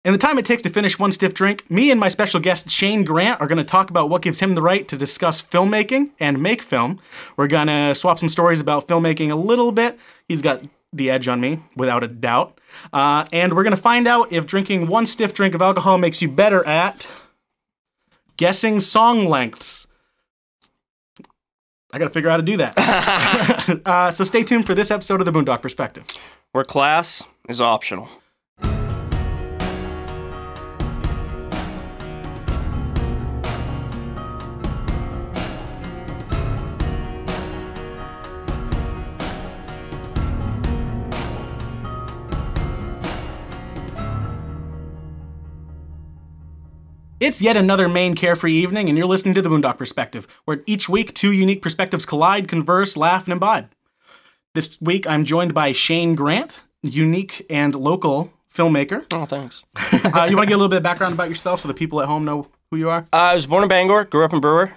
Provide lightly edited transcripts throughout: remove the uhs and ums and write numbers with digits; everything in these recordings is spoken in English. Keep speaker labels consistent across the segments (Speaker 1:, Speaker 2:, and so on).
Speaker 1: In the time it takes to finish one stiff drink, me and my special guest Shane Grant are going to talk about what gives him the right to discuss filmmaking and make film. We're going to swap some stories about filmmaking a little bit. He's got the edge on me, without a doubt. And we're going to find out if drinking one stiff drink of alcohol makes you better at guessing song lengths. I got to figure out how to do that. So stay tuned for this episode of The Boondock Perspective,
Speaker 2: where class is optional.
Speaker 1: It's yet another Maine carefree evening, and you're listening to The Boondock Perspective, where each week two unique perspectives collide, converse, laugh, and imbibe. This week I'm joined by Shane Grant, unique and local filmmaker.
Speaker 2: Oh, thanks.
Speaker 1: You want to get a little bit of background about yourself so the people at home know who you are?
Speaker 2: I was born in Bangor, grew up in Brewer.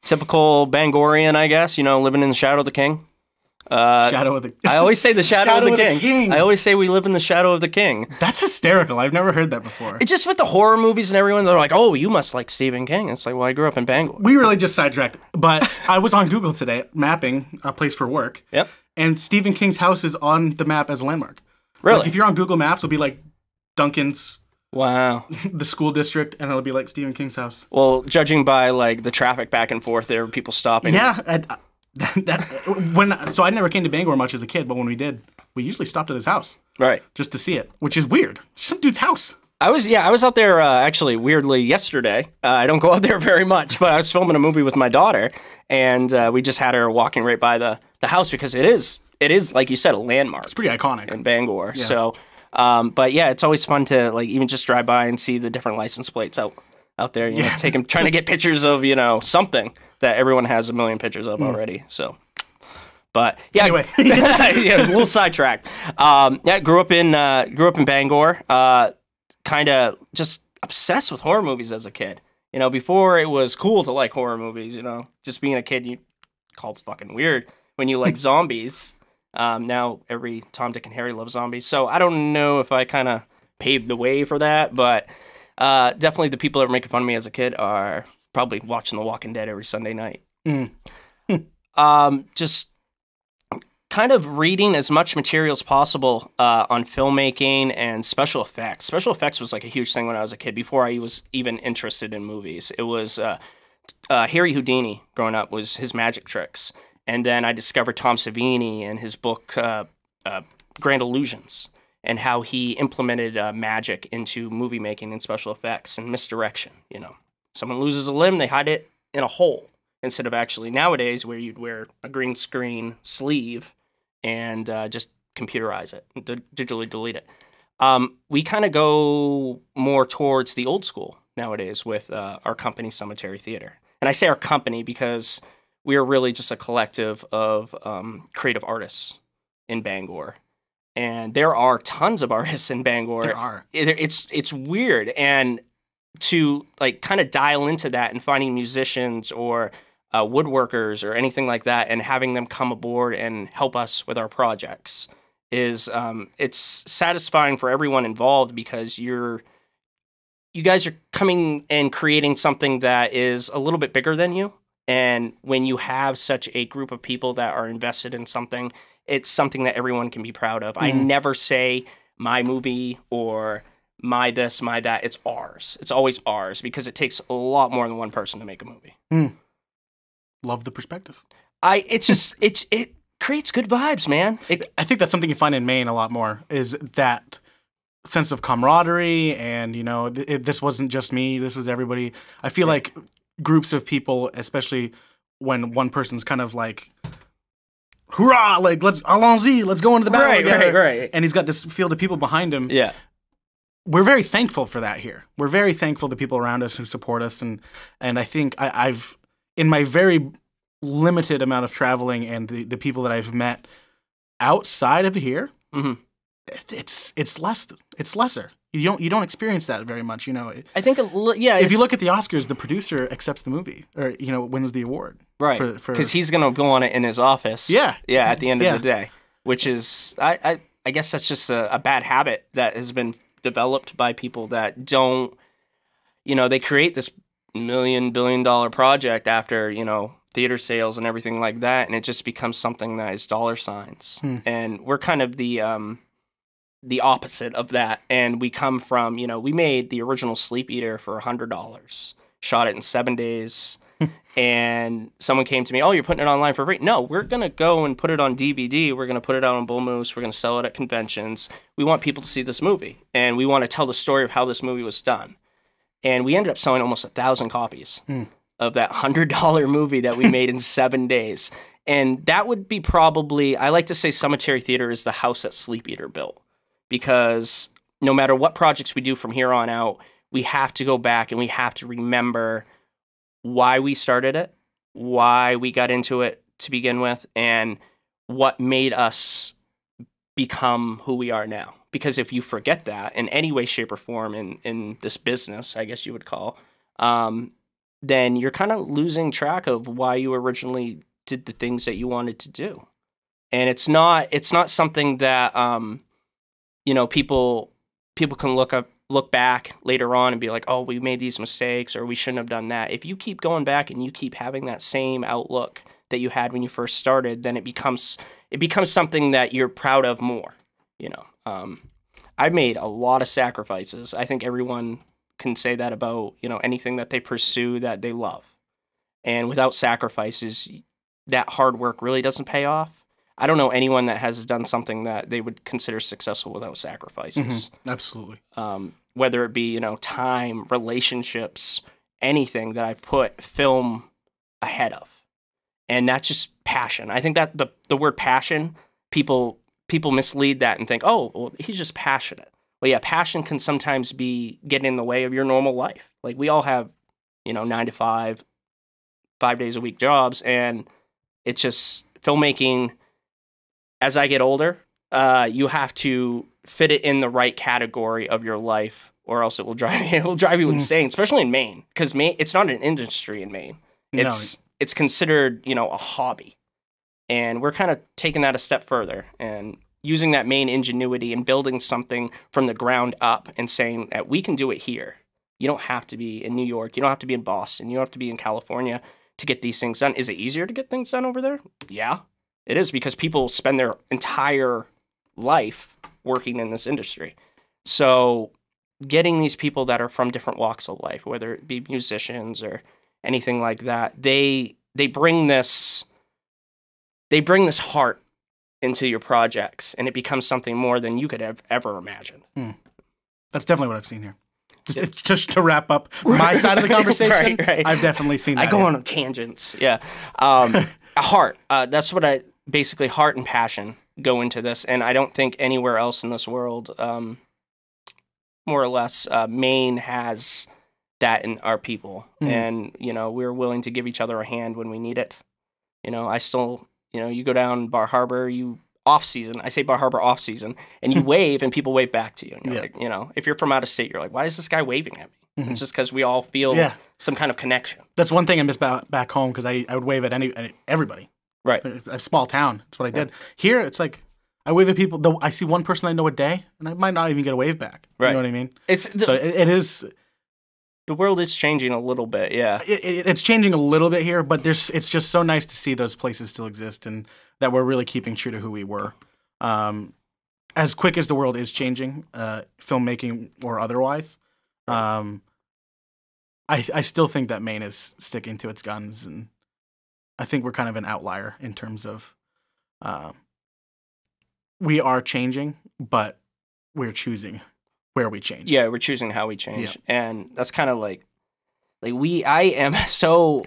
Speaker 2: Typical Bangorian, I guess, living in the shadow of the king.
Speaker 1: Shadow of the
Speaker 2: I always say the shadow, of the king. I always say we live in the shadow of the king.
Speaker 1: That's hysterical. I've never heard that before.
Speaker 2: It's just with the horror movies and everyone, they're like, oh, you must like Stephen King. It's like, well, I grew up in Bangor.
Speaker 1: We really just sidetracked. But I was on Google today, mapping a place for work.
Speaker 2: Yep.
Speaker 1: And Stephen King's house is on the map as a landmark.
Speaker 2: Really?
Speaker 1: Like if you're on Google Maps, it'll be like Duncan's.
Speaker 2: Wow.
Speaker 1: The school district, and it'll be like Stephen King's house.
Speaker 2: Well, judging by like the traffic back and forth, there were people stopping.
Speaker 1: Yeah. So I never came to Bangor much as a kid, but when we did, we usually stopped at his house.
Speaker 2: Right.
Speaker 1: Just to see it, which is weird. It's some dude's house.
Speaker 2: I was out there actually weirdly yesterday. I don't go out there very much, but I was filming a movie with my daughter, and we just had her walking right by the house because it is like you said, a landmark.
Speaker 1: It's pretty iconic
Speaker 2: in Bangor.
Speaker 1: Yeah.
Speaker 2: So, but yeah, it's always fun to like even just drive by and see the different license plates out there. You know, trying to get pictures of something that everyone has a million pictures of already. So. But yeah,
Speaker 1: anyway.
Speaker 2: Yeah, a little sidetracked. Yeah, grew up in Bangor. Kind of just obsessed with horror movies as a kid. Before it was cool to like horror movies. Just being a kid, you called fucking weird when you like zombies. Now every Tom, Dick, and Harry loves zombies. So I don't know if I kind of paved the way for that, but definitely the people that were making fun of me as a kid are probably watching The Walking Dead every Sunday night. Just kind of reading as much material as possible on filmmaking and special effects. Special effects was like a huge thing when I was a kid, before I was even interested in movies. It was Harry Houdini growing up was his magic tricks. And then I discovered Tom Savini and his book Grand Illusions, and how he implemented magic into movie making and special effects and misdirection. Someone loses a limb, they hide it in a hole, instead of actually nowadays where you'd wear a green screen sleeve and just computerize it, digitally delete it. We kind of go more towards the old school nowadays with our company, Sematary Theater. And I say our company because we are really just a collective of creative artists in Bangor. And there are tons of artists in Bangor.
Speaker 1: There are.
Speaker 2: It's weird. And to like kind of dial into that and finding musicians or woodworkers or anything like that and having them come aboard and help us with our projects is it's satisfying for everyone involved, because you guys are coming and creating something that is a little bit bigger than you. And when you have such a group of people that are invested in something, it's something that everyone can be proud of. I never say my movie or my this, my that. It's ours. It's always ours, because it takes a lot more than one person to make a movie.
Speaker 1: Love the perspective.
Speaker 2: It creates good vibes, man.
Speaker 1: I think that's something you find in Maine a lot more, is that sense of camaraderie, and this wasn't just me, this was everybody. I feel like groups of people, especially when one person's kind of like, hurrah, like allons-y, let's go into the battle together.
Speaker 2: Right.
Speaker 1: And he's got this field of people behind him.
Speaker 2: Yeah.
Speaker 1: We're very thankful for that here. We're very thankful to people around us who support us, and I think I've in my very limited amount of traveling and the people that I've met outside of here, it's lesser. You don't experience that very much,
Speaker 2: I think
Speaker 1: if you look at the Oscars, the producer accepts the movie, or wins the award,
Speaker 2: right? Because he's gonna go on it in his office.
Speaker 1: Yeah.
Speaker 2: At the end of the day, which is I guess that's just a bad habit that has been developed by people that don't, they create this $1 billion project after, theater sales and everything like that, and it just becomes something that is dollar signs. And we're kind of the opposite of that. And we come from, we made the original Sleep Eater for $100, shot it in 7 days. And someone came to me, oh, you're putting it online for free. No, we're going to go and put it on DVD. We're going to put it out on Bull Moose. We're going to sell it at conventions. We want people to see this movie. And we want to tell the story of how this movie was done. And we ended up selling almost 1,000 copies of that $100 movie that we made in 7 days. And that would be probably, I like to say Sematary Theater is the house that Sleep Eater built. Because no matter what projects we do from here on out, we have to go back and we have to remember why we started it, why we got into it to begin with, and what made us become who we are now. Because if you forget that in any way, shape, or form in this business, I guess you would call, then you're kind of losing track of why you originally did the things that you wanted to do. And it's not something that people can look back later on and be like, oh, we made these mistakes or we shouldn't have done that. If you keep going back and you keep having that same outlook that you had when you first started, then it becomes something that you're proud of more. I've made a lot of sacrifices. I think everyone can say that about, anything that they pursue that they love. And without sacrifices, that hard work really doesn't pay off. I don't know anyone that has done something that they would consider successful without sacrifices.
Speaker 1: Absolutely.
Speaker 2: Whether it be, time, relationships, anything that I've put film ahead of. And that's just passion. I think that the word passion, people mislead that and think, oh, well, he's just passionate. Well, yeah, passion can sometimes get in the way of your normal life. Like we all have, 9 to 5, 5 days a week jobs. And it's just filmmaking. As I get older, you have to fit it in the right category of your life, or else it will drive you insane. Especially in Maine, because Maine, it's not an industry in Maine. It's considered a hobby, and we're kind of taking that a step further and using that Maine ingenuity and building something from the ground up and saying that we can do it here. You don't have to be in New York. You don't have to be in Boston. You don't have to be in California to get these things done. Is it easier to get things done over there? Yeah. It is, because people spend their entire life working in this industry. So getting these people that are from different walks of life, whether it be musicians or anything like that, they bring this heart into your projects, and it becomes something more than you could have ever imagined.
Speaker 1: That's definitely what I've seen here. Just to wrap up my side of the conversation,
Speaker 2: right.
Speaker 1: I've definitely seen that.
Speaker 2: I go on tangents, yeah. Heart, that's what basically heart and passion go into this, and I don't think anywhere else in this world, more or less, Maine has that in our people. And, we're willing to give each other a hand when we need it. I still, you go down Bar Harbor, off season, I say Bar Harbor off season, and you wave and people wave back to you. And you're like, if you're from out of state, you're like, why is this guy waving at me? It's just because we all feel some kind of connection.
Speaker 1: That's one thing I miss back home, because I would wave at everybody. Right. A small town. That's what I did. Here, it's like I wave at people. I see one person I know a day, and I might not even get a wave back. Right. You know what I mean? It is.
Speaker 2: The world is changing a little bit, yeah.
Speaker 1: It's changing a little bit here, but it's just so nice to see those places still exist and that we're really keeping true to who we were. As quick as the world is changing, filmmaking or otherwise, I still think that Maine is sticking to its guns, and I think we're kind of an outlier in terms of we are changing, but we're choosing where we change.
Speaker 2: Yeah, we're choosing how we change. Yeah. And that's kind of like I am so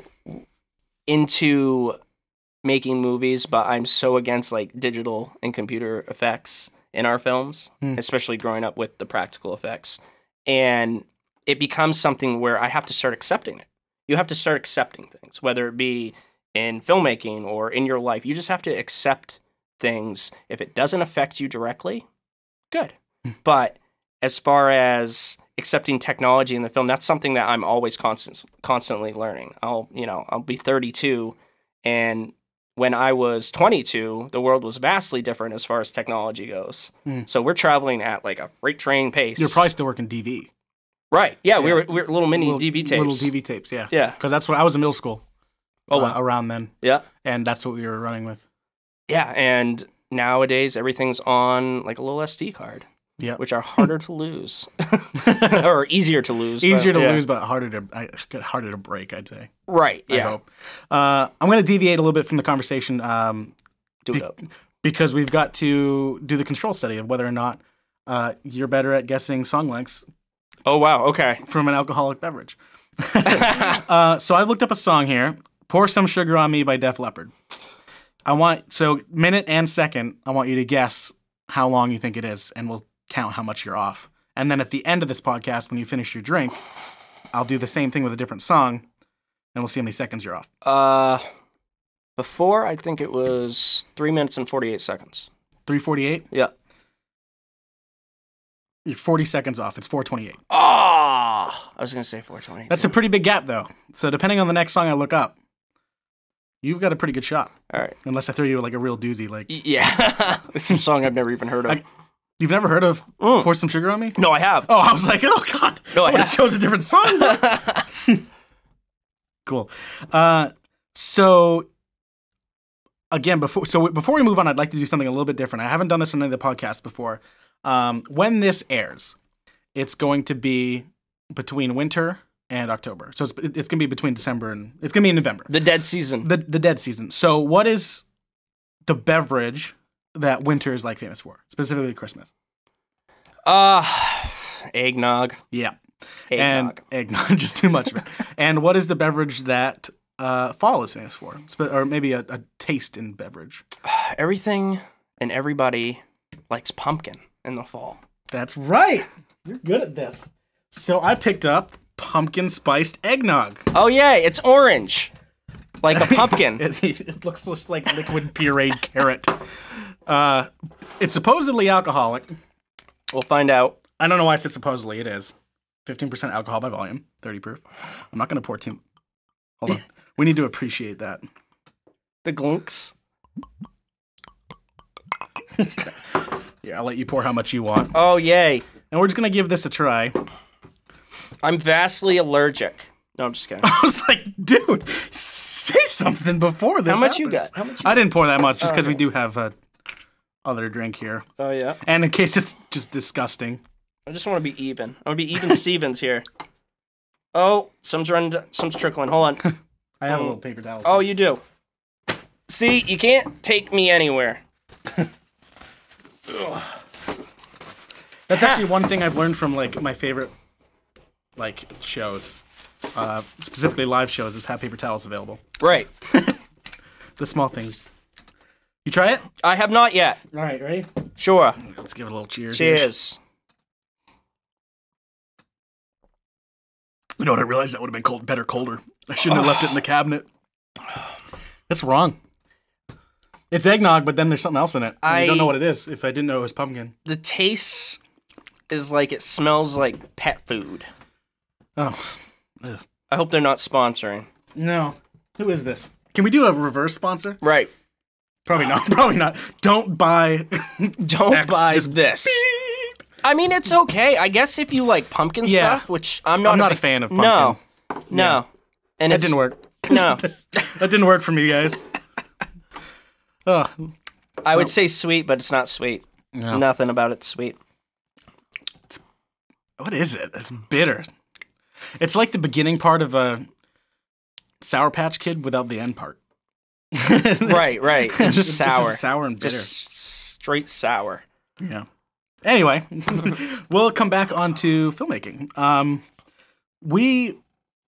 Speaker 2: into making movies, but I'm so against digital and computer effects in our films, especially growing up with the practical effects. And it becomes something where I have to start accepting it. You have to start accepting things, whether it be in filmmaking or in your life. You just have to accept things. If it doesn't affect you directly, good. But as far as accepting technology in the film, that's something that I'm always constantly learning. I'll be 32, and when I was 22, the world was vastly different as far as technology goes. So we're traveling at like a freight train pace.
Speaker 1: You're probably still working DV.
Speaker 2: Right. Yeah, we were little mini DV tapes.
Speaker 1: Little DV tapes, yeah.
Speaker 2: Yeah.
Speaker 1: Because that's what I was in middle school.
Speaker 2: Oh, wow.
Speaker 1: Around then.
Speaker 2: Yeah.
Speaker 1: And that's what we were running with.
Speaker 2: Yeah, and nowadays everything's on like a little SD card.
Speaker 1: Yeah.
Speaker 2: Which are harder to lose. Or easier to lose.
Speaker 1: Easier to lose, but harder to break, I'd say.
Speaker 2: Right, yeah.
Speaker 1: I hope. I'm going to deviate a little bit from the conversation.
Speaker 2: Do it up.
Speaker 1: Because we've got to do the control study of whether or not you're better at guessing song lengths.
Speaker 2: Oh, wow, okay.
Speaker 1: From an alcoholic beverage. So I've looked up a song here, Pour Some Sugar on Me by Def Leppard. Minute and second, I want you to guess how long you think it is, and we'll count how much you're off. And then at the end of this podcast, when you finish your drink, I'll do the same thing with a different song, and we'll see how many seconds you're off.
Speaker 2: Before, I think it was 3 minutes and 48 seconds.
Speaker 1: 3:48?
Speaker 2: Yeah.
Speaker 1: You're 40 seconds off. It's 4:28.
Speaker 2: Oh! I was going to say 4:20.
Speaker 1: That's a pretty big gap, though. So depending on the next song I look up, you've got a pretty good shot.
Speaker 2: All right.
Speaker 1: Unless I throw you like a real doozy.
Speaker 2: Yeah. It's a song I've never even heard of.
Speaker 1: You've never heard of Pour Some Sugar on Me?
Speaker 2: No, I have.
Speaker 1: Oh, I was like, oh, God.
Speaker 2: No, I
Speaker 1: would have chose a different song. Cool. So, again, before we move on, I'd like to do something a little bit different. I haven't done this on any of the podcasts before. When this airs, it's going to be between winter and October. So it's going to be between December and... It's going to be in November.
Speaker 2: The dead season.
Speaker 1: The dead season. So what is the beverage that winter is like famous for, specifically Christmas?
Speaker 2: Eggnog.
Speaker 1: Yeah.
Speaker 2: Eggnog.
Speaker 1: And eggnog, just too much of it. And what is the beverage that fall is famous for? Or maybe a taste in beverage.
Speaker 2: Everything and everybody likes pumpkin in the fall.
Speaker 1: That's right. You're good at this. So I picked up pumpkin spiced eggnog.
Speaker 2: Oh, yeah. It's orange. Like a pumpkin.
Speaker 1: It looks just like liquid pureed carrot. It's supposedly alcoholic.
Speaker 2: We'll find out.
Speaker 1: I don't know why I said supposedly. It is. 15% alcohol by volume, 30 proof. I'm not going to pour too... Hold on. We need to appreciate that.
Speaker 2: The glunks.
Speaker 1: Yeah, I'll let you pour how much you want.
Speaker 2: Oh, yay.
Speaker 1: And we're just going to give this a try.
Speaker 2: I'm vastly allergic. No, I'm just kidding.
Speaker 1: I was like, dude, say something before this
Speaker 2: How much
Speaker 1: happens.
Speaker 2: you got? How much
Speaker 1: I didn't pour that much just because we do have a other drink here.
Speaker 2: Oh, yeah?
Speaker 1: And in case it's just disgusting.
Speaker 2: I just want to be even. I want to be even Stevens here. Oh, some's trickling. Hold on.
Speaker 1: I have a little paper towel.
Speaker 2: Oh, you do. See, you can't take me anywhere.
Speaker 1: That's actually one thing I've learned from like my favorite like shows, specifically live shows, is have paper towels available.
Speaker 2: Right.
Speaker 1: The small things. You try it?
Speaker 2: I have not yet.
Speaker 1: All right, ready?
Speaker 2: Sure.
Speaker 1: Let's give it a little cheers.
Speaker 2: Cheers.
Speaker 1: You know what? I realized that would have been better colder. I shouldn't have left it in the cabinet. That's wrong. It's eggnog, but then there's something else in it. I don't know what it is. If I didn't know it was pumpkin.
Speaker 2: The taste is like it smells like pet food.
Speaker 1: Oh. Ugh.
Speaker 2: I hope they're not sponsoring.
Speaker 1: No. Who is this? Can we do a reverse sponsor?
Speaker 2: Right.
Speaker 1: Probably not. Probably not. Don't buy.
Speaker 2: Don't buy this. Beep. I mean, it's okay. I guess if you like pumpkin stuff, which I'm not
Speaker 1: a fan of pumpkin.
Speaker 2: No.
Speaker 1: Yeah.
Speaker 2: And
Speaker 1: that didn't work.
Speaker 2: No.
Speaker 1: That didn't work for me, guys.
Speaker 2: I would say sweet, but it's not sweet.
Speaker 1: No.
Speaker 2: Nothing about it's sweet.
Speaker 1: What is it? It's bitter. It's like the beginning part of a Sour Patch Kid without the end part.
Speaker 2: Right. It's just sour.
Speaker 1: Just sour and bitter.
Speaker 2: Just straight sour.
Speaker 1: Yeah. Anyway, we'll come back onto filmmaking. We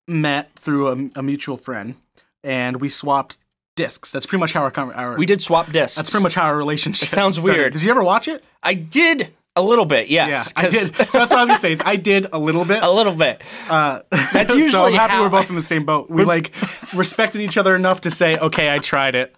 Speaker 1: met through a mutual friend, and we swapped discs. That's pretty much how our
Speaker 2: we did swap discs.
Speaker 1: That's pretty much how our relationship.
Speaker 2: It sounds
Speaker 1: started.
Speaker 2: weird.
Speaker 1: Did you ever watch it?
Speaker 2: I did a little bit. Yes,
Speaker 1: yeah, I did. So that's what I was gonna say. Is I did a little bit.
Speaker 2: A little bit. That's usually
Speaker 1: so I'm happy
Speaker 2: how
Speaker 1: we're both in the same boat. We like respected each other enough to say, "Okay, I tried it."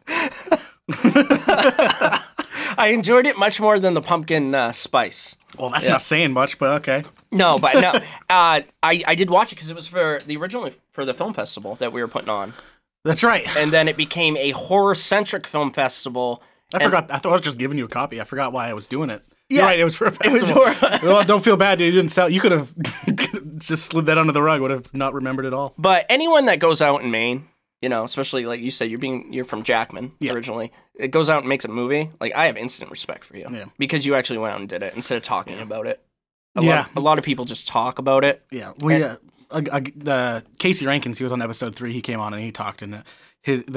Speaker 2: I enjoyed it much more than the pumpkin spice.
Speaker 1: Well, that's not saying much, but okay.
Speaker 2: No, but no. I did watch it because it was for the film festival that we were putting on.
Speaker 1: That's right.
Speaker 2: And then it became a horror-centric film festival.
Speaker 1: I forgot. I thought I was just giving you a copy. I forgot why I was doing it.
Speaker 2: Yeah.
Speaker 1: You're right. It was for a festival. Well, don't feel bad, dude. You didn't sell. You could have just slid that under the rug. Would have not remembered at all.
Speaker 2: But anyone that goes out in Maine, you know, especially like you said, you're from Jackman originally. It goes out and makes a movie. Like, I have instant respect for you because you actually went out and did it instead of talking about it. A lot of people just talk about it.
Speaker 1: Yeah. Casey Rankins, he was on episode 3. He came on and he talked, and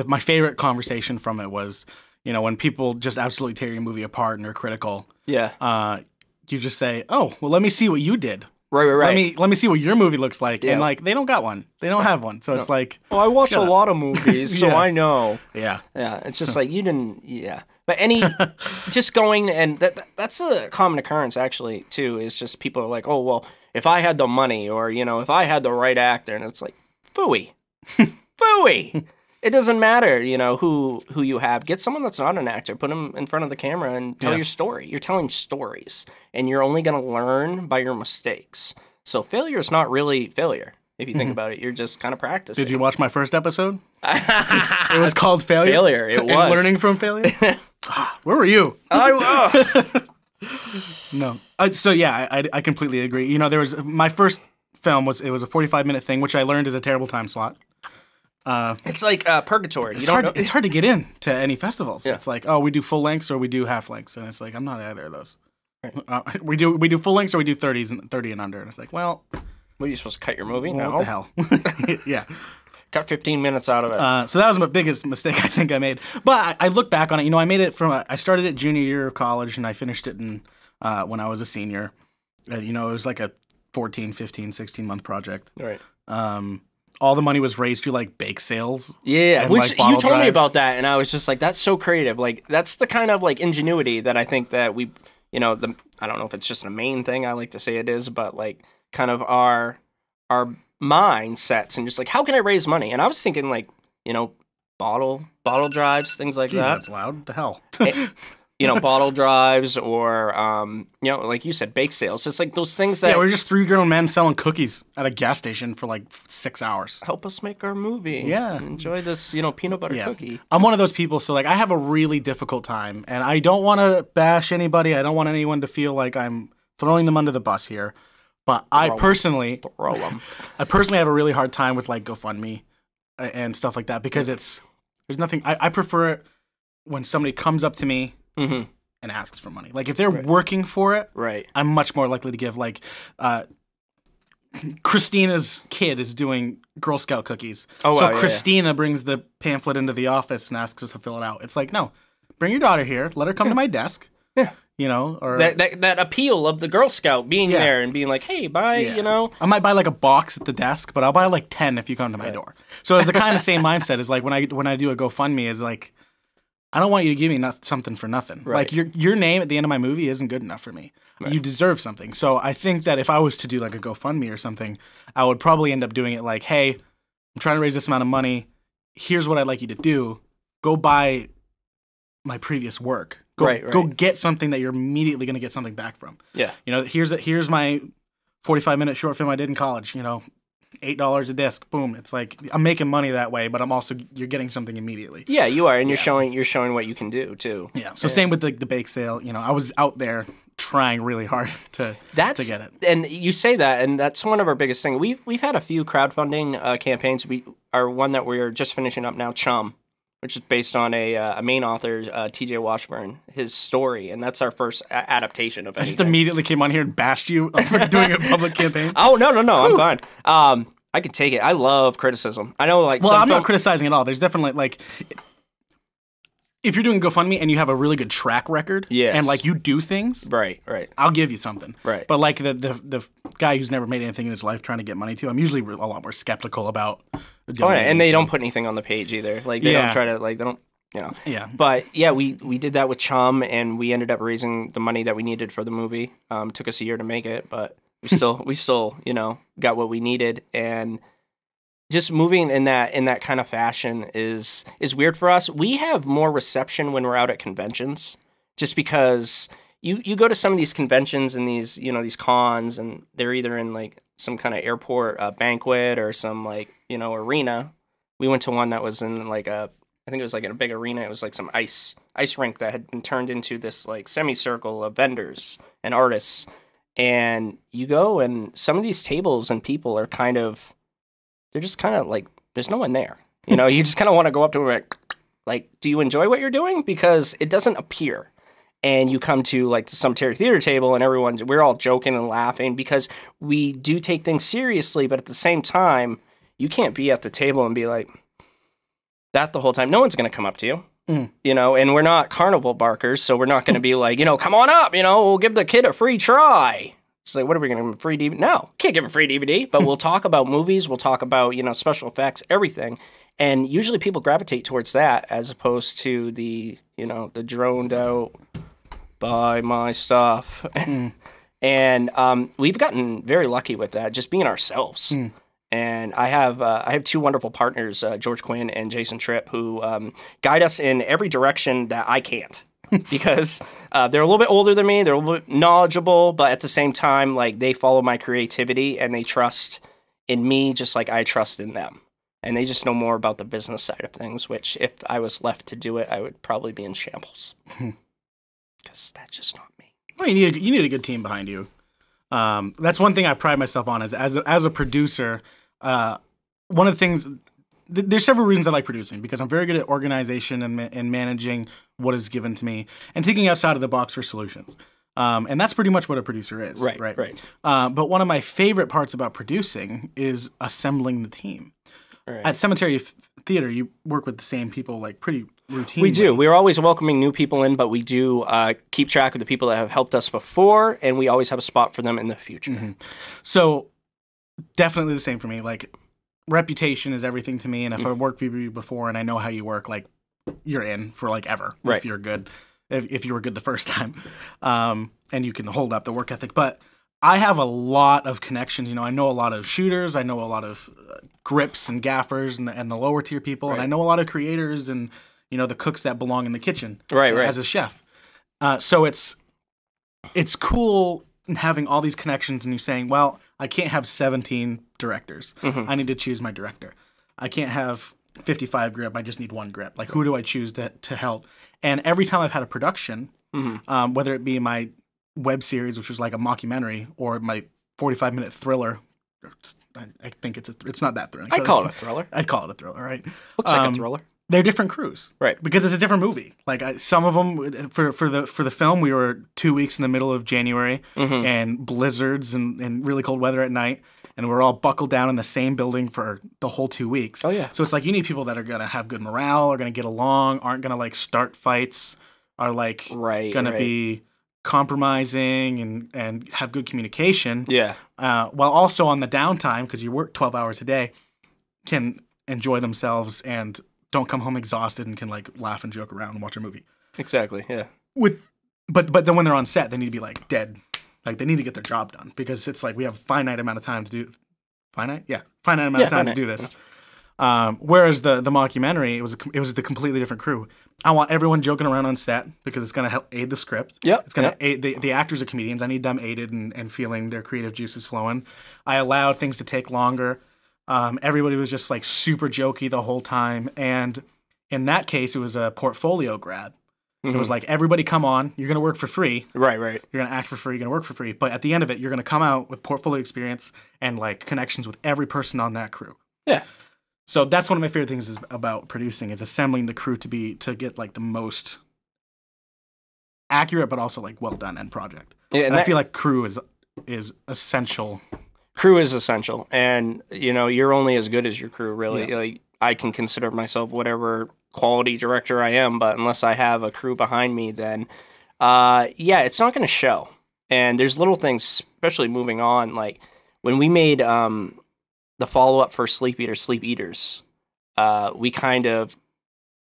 Speaker 1: my favorite conversation from it was, you know, when people just absolutely tear your movie apart and are critical. Yeah. You just say, "Oh, well, let me see what you did."
Speaker 2: Right.
Speaker 1: Let me see what your movie looks like. Yeah. And like, they don't got one. They don't have one. So it's like,
Speaker 2: I watch a lot of movies, so I know.
Speaker 1: Yeah.
Speaker 2: Yeah. It's just like you didn't. Yeah. But just going, and that's a common occurrence actually too. Is just people are like, "Oh, well, if I had the money, or you know, if I had the right actor," and it's like, "Phooey, phooey." It doesn't matter, you know, who you have. Get someone that's not an actor. Put them in front of the camera and tell your story. You're telling stories, and you're only going to learn by your mistakes. So failure is not really failure. If you think about it, you're just kind of practicing.
Speaker 1: Did you watch my first episode? It was called Failure?
Speaker 2: Failure, it was.
Speaker 1: And learning from failure? Where were you? No. So yeah, I completely agree. You know, there was my first film was a 45-minute thing, which I learned is a terrible time slot.
Speaker 2: It's like purgatory.
Speaker 1: It's hard to get in to any festivals. Yeah. It's like, oh, we do full lengths or we do half lengths, and it's like, I'm not either of those. Right. We do full lengths or we do 30s and 30 and under, and it's like, well,
Speaker 2: what, are you supposed to cut your movie?
Speaker 1: Well,
Speaker 2: no.
Speaker 1: What the hell? Yeah.
Speaker 2: Cut 15 minutes out of it.
Speaker 1: So that was my biggest mistake I think I made. But I look back on it. You know, I made it I started it junior year of college, and I finished it when I was a senior. You know, it was like a 14, 15, 16-month project.
Speaker 2: Right.
Speaker 1: All the money was raised through like bake sales.
Speaker 2: Yeah,
Speaker 1: and,
Speaker 2: which
Speaker 1: like,
Speaker 2: you told
Speaker 1: drives.
Speaker 2: me about that, and I was just like, that's so creative. Like, that's the kind of like ingenuity that I think that we, you know, I don't know if it's just a Maine thing. I like to say it is, but like kind of our mindsets and just like, how can I raise money? And I was thinking like, you know, bottle drives, things like
Speaker 1: Jeez,
Speaker 2: that.
Speaker 1: That's loud. What the hell?
Speaker 2: You know, bottle drives or, you know, like you said, bake sales. Just like those things that...
Speaker 1: Yeah, we're just 3 grown men selling cookies at a gas station for like 6 hours.
Speaker 2: Help us make our movie.
Speaker 1: Yeah.
Speaker 2: And enjoy this, you know, peanut butter cookie.
Speaker 1: I'm one of those people, so like I have a really difficult time, and I don't want to bash anybody. I don't want anyone to feel like I'm throwing them under the bus here. But I personally have a really hard time with like GoFundMe and stuff like that because there's nothing... I prefer it when somebody comes up to me and asks for money. Like if they're working for it, I'm much more likely to give. Like Christina's kid is doing Girl Scout cookies. So Christina brings the pamphlet into the office and asks us to fill it out. It's like, no, bring your daughter here. Let her come to my desk. Yeah. You know, or
Speaker 2: that appeal of the Girl Scout being there and being like, hey, buy, you know.
Speaker 1: I might buy like a box at the desk, but I'll buy like 10 if you come to my door. So it's the kind of same mindset as like when I do a GoFundMe is like, I don't want you to give me something for nothing. Right. Like your name at the end of my movie isn't good enough for me. Right. You deserve something. So I think that if I was to do like a GoFundMe or something, I would probably end up doing it like, hey, I'm trying to raise this amount of money. Here's what I'd like you to do. Go buy my previous work. Go get something that you're immediately going to get something back from. Yeah. You know, here's my 45-minute short film I did in college, you know. $8 a disc, boom. It's like I'm making money that way, but you're getting something immediately.
Speaker 2: Yeah, you are, and you're showing what you can do too.
Speaker 1: Yeah. So same with the bake sale. You know, I was out there trying really hard to get it.
Speaker 2: And you say that, and that's one of our biggest things. We've had a few crowdfunding campaigns. We are one that we're just finishing up now, Chum, which is based on a Maine author, T.J. Washburn, his story, and that's our first adaptation of it.
Speaker 1: I just immediately came on here and bashed you for doing a public campaign.
Speaker 2: Oh, no, I'm fine. I can take it. I love criticism. I know, like,
Speaker 1: I'm not criticizing at all. There's definitely, like, if you're doing GoFundMe and you have a really good track record, and, like, you do things,
Speaker 2: right,
Speaker 1: I'll give you something.
Speaker 2: Right.
Speaker 1: But, like, the guy who's never made anything in his life trying to get money to, I'm usually a lot more skeptical about
Speaker 2: and they don't put anything on the page either. Like, they don't try to, like, they don't, you know.
Speaker 1: Yeah.
Speaker 2: But, yeah, we did that with Chum, and we ended up raising the money that we needed for the movie. Took us a year to make it, but we still, you know, got what we needed. And just moving in that kind of fashion is weird for us. We have more reception when we're out at conventions, just because you go to some of these conventions and these, you know, these cons, and they're either in like some kind of airport banquet or some, like, you know, arena, We went to one that was in like I think it was like in a big arena. It was like some ice rink that had been turned into this like semicircle of vendors and artists. And you go, and some of these tables and people are they're just kind of like, there's no one there. You know, you just kind of want to go up to them like, do you enjoy what you're doing? Because it doesn't appear. And you come to like the Sematary theater table, and we're all joking and laughing because we do take things seriously, but at the same time, you can't be at the table and be like that the whole time. No one's going to come up to you. You know, and we're not carnival barkers, so we're not going to be like, you know, come on up, you know, we'll give the kid a free try. It's like, what are we going to give him, a free DVD? No, can't give him a free DVD, but we'll talk about movies, we'll talk about, you know, special effects, everything. And usually people gravitate towards that as opposed to the, you know, the droned out, buy my stuff. And we've gotten very lucky with that, just being ourselves. And I have two wonderful partners, George Quinn and Jason Tripp, who guide us in every direction that I can't, because they're a little bit older than me, they're a little bit knowledgeable, but at the same time, like, they follow my creativity and they trust in me just like I trust in them. And they just know more about the business side of things, which if I was left to do it, I would probably be in shambles, because that's just not me.
Speaker 1: Well, you need a good team behind you. That's one thing I pride myself on as a producer. One of the things, there's several reasons I like producing, because I'm very good at organization and managing what is given to me and thinking outside of the box for solutions. And that's pretty much what a producer is. Right. But one of my favorite parts about producing is assembling the team. Right. At Cemetery Theater, you work with the same people like pretty routinely.
Speaker 2: We do. We're always welcoming new people in, but we do keep track of the people that have helped us before, and we always have a spot for them in the future.
Speaker 1: So definitely the same for me. Like, reputation is everything to me, and if I worked with you before and I know how you work, like, you're in for like ever. Right. If you're good, if you were good the first time, and you can hold up the work ethic. But I have a lot of connections. You know, I know a lot of shooters. I know a lot of grips and gaffers and the lower tier people, and I know a lot of creators and, you know, the cooks that belong in the kitchen. Right. As a chef. So it's cool having all these connections and you saying, well, I can't have 17 directors. I need to choose my director. I can't have 55 grip. I just need one grip. Like, who do I choose to help? And every time I've had a production, whether it be my web series, which was like a mockumentary, or my 45-minute thriller, I think it's not that thrilling.
Speaker 2: I'd call it a thriller.
Speaker 1: I'd call it a thriller, right?
Speaker 2: Looks like a thriller.
Speaker 1: They're different crews,
Speaker 2: right?
Speaker 1: Because it's a different movie. Like, some of them for the film, we were 2 weeks in the middle of January and blizzards and really cold weather at night, and we're all buckled down in the same building for the whole 2 weeks. Oh yeah. So it's like you need people that are gonna have good morale, are gonna get along, aren't gonna like start fights, are like gonna be compromising and have good communication. Yeah. While also on the downtime, because you work 12 hours a day, can enjoy themselves and don't come home exhausted and can like laugh and joke around and watch a movie.
Speaker 2: Exactly. Yeah.
Speaker 1: But then when they're on set, they need to be like dead. Like, they need to get their job done, because it's like we have a finite amount of time to do. Finite amount of time to do this. Whereas the mockumentary, it was the completely different crew. I want everyone joking around on set because it's going to help aid the script. Yep. It's going to aid the actors are comedians. I need them aided and feeling their creative juices flowing. I allowed things to take longer. Everybody was just like super jokey the whole time. And in that case, it was a portfolio grab. It was like, everybody come on, you're going to work for free. Right. You're going to act for free, you're going to work for free. But at the end of it, you're going to come out with portfolio experience and like connections with every person on that crew. Yeah. So that's one of my favorite things about producing, is assembling the crew to get like the most accurate but also like well done end project. Yeah, and I feel like crew is essential.
Speaker 2: Crew is essential, and you know, you're only as good as your crew, really. Yeah. Like, I can consider myself whatever quality director I am, but unless I have a crew behind me, then it's not going to show. And there's little things, especially moving on, like when we made the follow-up for Sleep Eaters, we kind of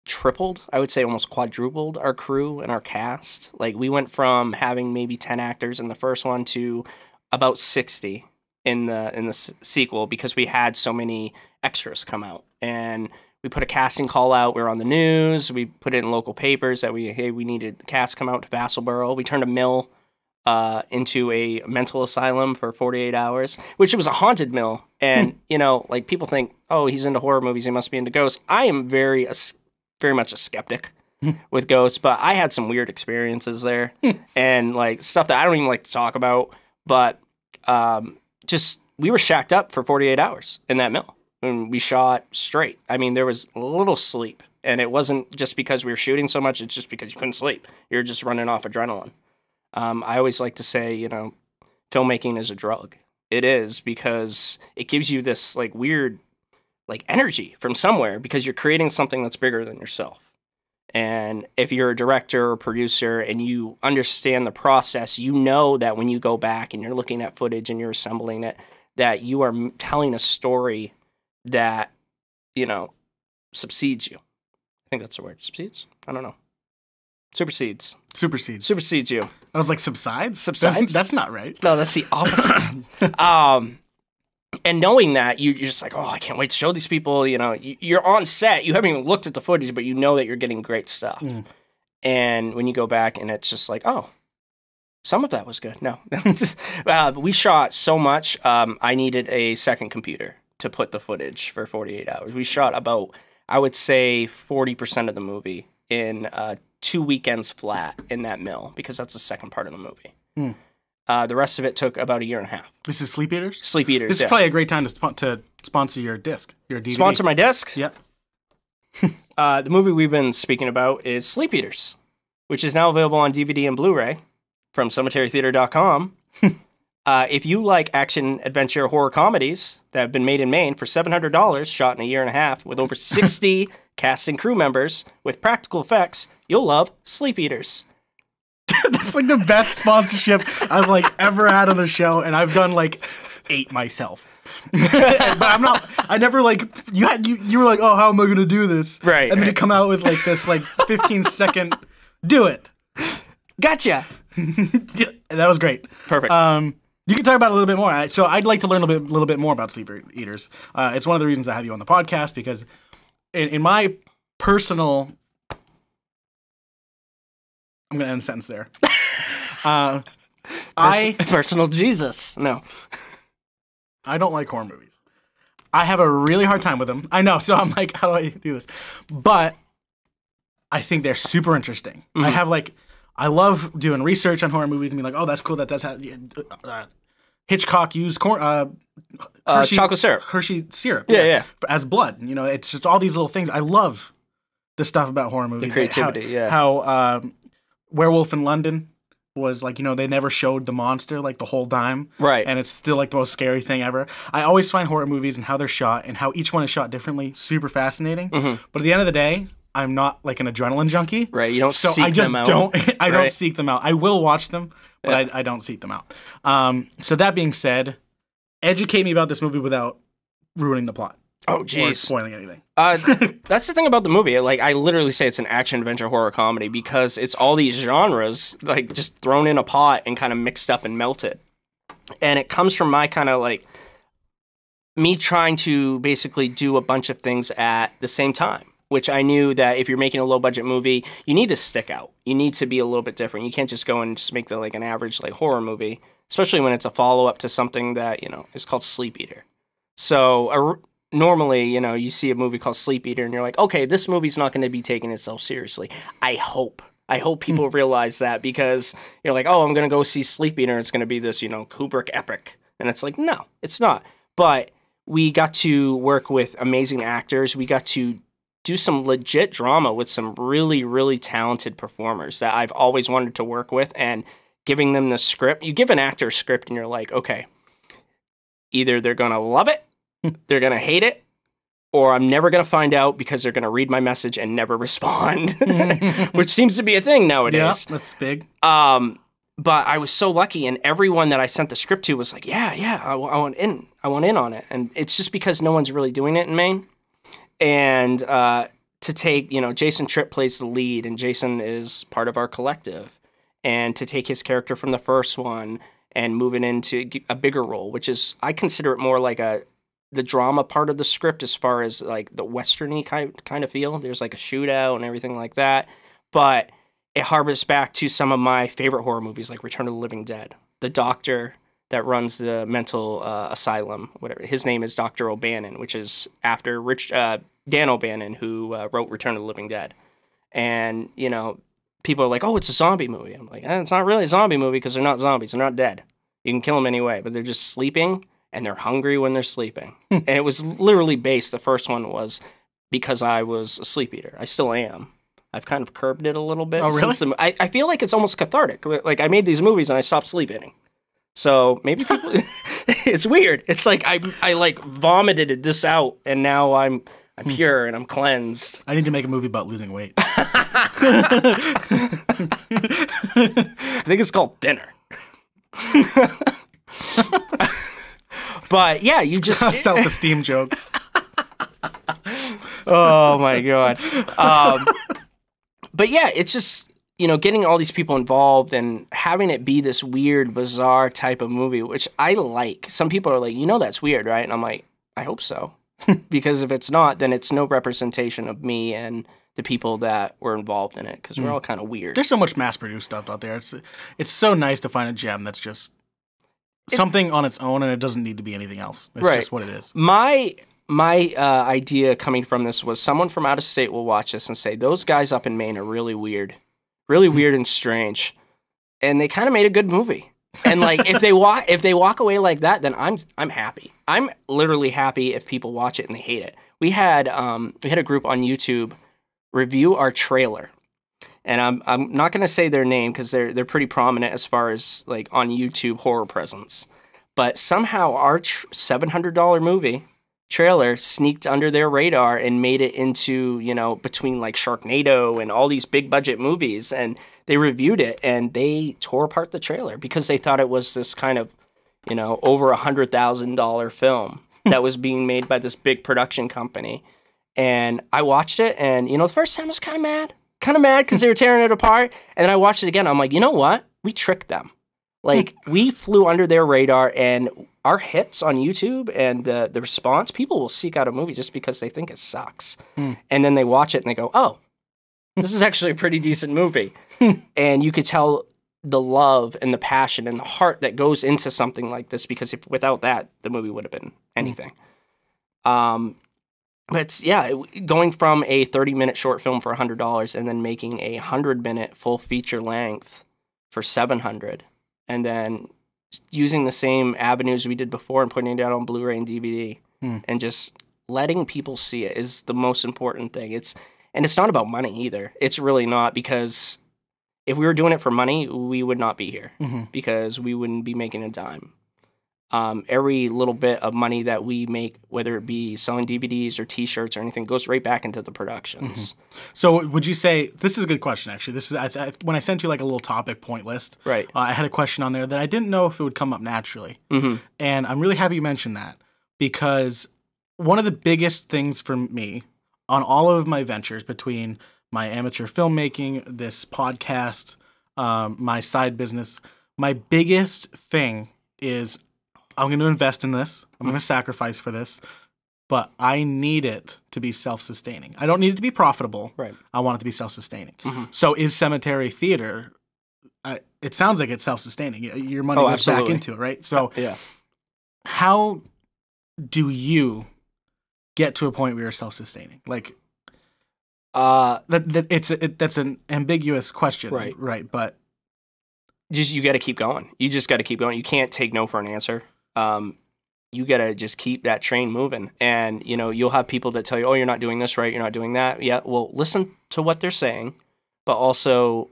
Speaker 2: tripled, I would say almost quadrupled our crew and our cast. Like, we went from having maybe 10 actors in the first one to about 60 in the sequel, because we had so many extras come out. And we put a casting call out. We were on the news. We put it in local papers that we needed the cast come out to Vassalboro. We turned a mill into a mental asylum for 48 hours, which was a haunted mill. And, you know, like, people think, oh, he's into horror movies, he must be into ghosts. I am very much a skeptic with ghosts, but I had some weird experiences there and like stuff that I don't even like to talk about. But just we were shacked up for 48 hours in that mill, and we shot straight. I mean, there was little sleep, and it wasn't just because we were shooting so much. It's just because you couldn't sleep. You're just running off adrenaline. I always like to say, you know, filmmaking is a drug. It is, because it gives you this like weird like energy from somewhere, because you're creating something that's bigger than yourself. And if you're a director or producer and you understand the process, you know that when you go back and you're looking at footage and you're assembling it, that you are telling a story that, you know, subsedes you. I think that's the word. Subsedes? I don't know. Supersedes.
Speaker 1: Supersedes.
Speaker 2: Supersedes you.
Speaker 1: I was like, subsides?
Speaker 2: Subsides?
Speaker 1: That's not right.
Speaker 2: No, that's the opposite. And knowing that, you're just like, oh, I can't wait to show these people. You know, you're on set. You haven't even looked at the footage, but you know that you're getting great stuff. Mm. And when you go back and it's just like, oh, some of that was good. No. We shot so much, I needed a second computer to put the footage for 48 hours. We shot about, I would say, 40% of the movie in 2 weekends flat in that mill, because that's the second part of the movie. Mm. The rest of it took about a year and a half.
Speaker 1: This is Sleep Eaters?
Speaker 2: Sleep Eaters,
Speaker 1: This is probably a great time to sponsor your disc, your DVD.
Speaker 2: Sponsor my disc?
Speaker 1: Yep.
Speaker 2: The movie we've been speaking about is Sleep Eaters, which is now available on DVD and Blu-ray from CemetaryTheater.com. If you like action, adventure, horror comedies that have been made in Maine for $700, shot in a year and a half, with over 60 cast and crew members with practical effects, you'll love Sleep Eaters.
Speaker 1: That's like the best sponsorship I've like ever had on the show, and I've done like 8 myself. But I never like, you were like, oh, how am I gonna do this?
Speaker 2: Right.
Speaker 1: And then you come out with like this like 15-second, do it.
Speaker 2: Gotcha.
Speaker 1: That was great.
Speaker 2: Perfect.
Speaker 1: You can talk about it a little bit more. So I'd like to learn a little bit more about Sleep Eaters. It's one of the reasons I have you on the podcast, because in my personal, I'm going to end the sentence there.
Speaker 2: Personal Jesus. No.
Speaker 1: I don't like horror movies. I have a really hard time with them. I know, so I'm like, how do I do this? But I think they're super interesting. Mm-hmm. I love doing research on horror movies and being like, oh, that's cool that's how Hitchcock used
Speaker 2: chocolate syrup.
Speaker 1: Hershey syrup.
Speaker 2: Yeah.
Speaker 1: As blood. You know, it's just all these little things. I love the stuff about horror movies.
Speaker 2: The creativity,
Speaker 1: How Werewolf in London was like, you know, they never showed the monster like the whole time.
Speaker 2: Right.
Speaker 1: And it's still like the most scary thing ever. I always find horror movies and how they're shot and how each one is shot differently super fascinating. Mm-hmm. But at the end of the day, I'm not like an adrenaline junkie.
Speaker 2: Right. You don't seek them out.
Speaker 1: I don't seek them out. I will watch them, but I don't seek them out. So that being said, educate me about this movie without ruining the plot.
Speaker 2: Oh, geez.
Speaker 1: Or spoiling anything.
Speaker 2: That's the thing about the movie. Like, I literally say it's an action, adventure, horror comedy, because it's all these genres, like, just thrown in a pot and kind of mixed up and melted. And it comes from my kind of, like, me trying to basically do a bunch of things at the same time, which I knew that if you're making a low-budget movie, you need to stick out. You need to be a little bit different. You can't just go and just make like an average, like, horror movie, especially when it's a follow-up to something that, you know, is called Sleep Eater. So, normally, you know, you see a movie called Sleep Eater and you're like, okay, this movie's not going to be taking itself seriously. I hope people realize that, because you're like, oh, I'm going to go see Sleep Eater and it's going to be this, you know, Kubrick epic. And it's like, no, it's not. But we got to work with amazing actors. We got to do some legit drama with some really, really talented performers that I've always wanted to work with, and giving them the script. You give an actor a script and you're like, okay, either they're going to love it, they're going to hate it, or I'm never going to find out because they're going to read my message and never respond, which seems to be a thing nowadays.
Speaker 1: Yeah, that's big.
Speaker 2: But I was so lucky, and everyone that I sent the script to was like, yeah, I want in. I want in on it. And it's just because no one's really doing it in Maine. And to take, you know, Jason Tripp plays the lead, and Jason is part of our collective. And to take his character from the first one and move it into a bigger role, which is, I consider it more like the drama part of the script, as far as like the westerny kind of feel. There's like a shootout and everything like that, but it harbors back to some of my favorite horror movies, like Return of the Living Dead, The Doctor, that runs the mental asylum, whatever. His name is Dr. O'Bannon, which is after Dan O'Bannon, who wrote Return of the Living Dead. And, you know, people are like, oh, it's a zombie movie. I'm like, it's not really a zombie movie because they're not zombies. They're not dead. You can kill them anyway, but they're just sleeping, and they're hungry when they're sleeping. And it was literally based, the first one was because I was a sleep eater. I still am. I've kind of curbed it a little bit.
Speaker 1: Oh, really?
Speaker 2: I feel like it's almost cathartic. Like, I made these movies and I stopped sleep eating. So maybe people, it's weird. It's like I like vomited this out, and now I'm pure and I'm cleansed.
Speaker 1: I need to make a movie about losing weight.
Speaker 2: I think it's called Thinner. But yeah, you just
Speaker 1: self-esteem jokes.
Speaker 2: Oh my god. But yeah, it's just, you know, getting all these people involved and having it be this weird, bizarre type of movie, which I like. Some people are like, you know, that's weird, right? And I'm like, I hope so. Because if it's not, then it's no representation of me and the people that were involved in it, because we're all kind of weird.
Speaker 1: There's so much mass-produced stuff out there. It's so nice to find a gem that's just something on its own, and it doesn't need to be anything else. It's just what it is.
Speaker 2: My idea coming from this was someone from out of state will watch this and say, those guys up in Maine are really weird and strange, and they kind of made a good movie. And like, if they walk away like that, then I'm happy. I'm literally happy if people watch it and they hate it. We had a group on YouTube review our trailer, and I'm not gonna say their name because they're pretty prominent as far as like on YouTube horror presence, but somehow our $700 movie trailer sneaked under their radar and made it into, you know, between like Sharknado and all these big budget movies, and they reviewed it and they tore apart the trailer because they thought it was this kind of, you know, over $100,000 film that was being made by this big production company. And I watched it, and, you know, the first time I was kind of mad because they were tearing it apart. And then I watched it again. I'm like, you know what? We tricked them. Like, we flew under their radar, and our hits on YouTube and the response, people will seek out a movie just because they think it sucks. And then they watch it and they go, oh, this is actually a pretty decent movie. And you could tell the love and the passion and the heart that goes into something like this, because without that, the movie would have been anything. But yeah, going from a 30-minute short film for $100 and then making a 100-minute full feature length for $700, and then using the same avenues we did before and putting it out on Blu-ray and DVD, and just letting people see it is the most important thing. And it's not about money either. It's really not, because if we were doing it for money, we would not be here, because we wouldn't be making a dime. Every little bit of money that we make, whether it be selling DVDs or T-shirts or anything, goes right back into the productions.
Speaker 1: So would you say, this is a good question, actually. This is when I sent you like a little topic point list,
Speaker 2: right?
Speaker 1: I had a question on there that I didn't know if it would come up naturally. And I'm really happy you mentioned that, because one of the biggest things for me on all of my ventures, between my amateur filmmaking, this podcast, my side business, my biggest thing is, I'm going to invest in this. I'm going to sacrifice for this, but I need it to be self-sustaining. I don't need it to be profitable.
Speaker 2: Right.
Speaker 1: I want it to be self-sustaining. So is Sematary Theater, it sounds like it's self-sustaining. Your money goes back into it, right? So
Speaker 2: yeah.
Speaker 1: How do you get to a point where you're self-sustaining? Like, that's an ambiguous question, right? But
Speaker 2: you got to keep going. You just got to keep going. You can't take no for an answer. You got to just keep that train moving. And, you know, you'll have people that tell you, oh, you're not doing this right, you're not doing that. Yeah, well, listen to what they're saying, but also,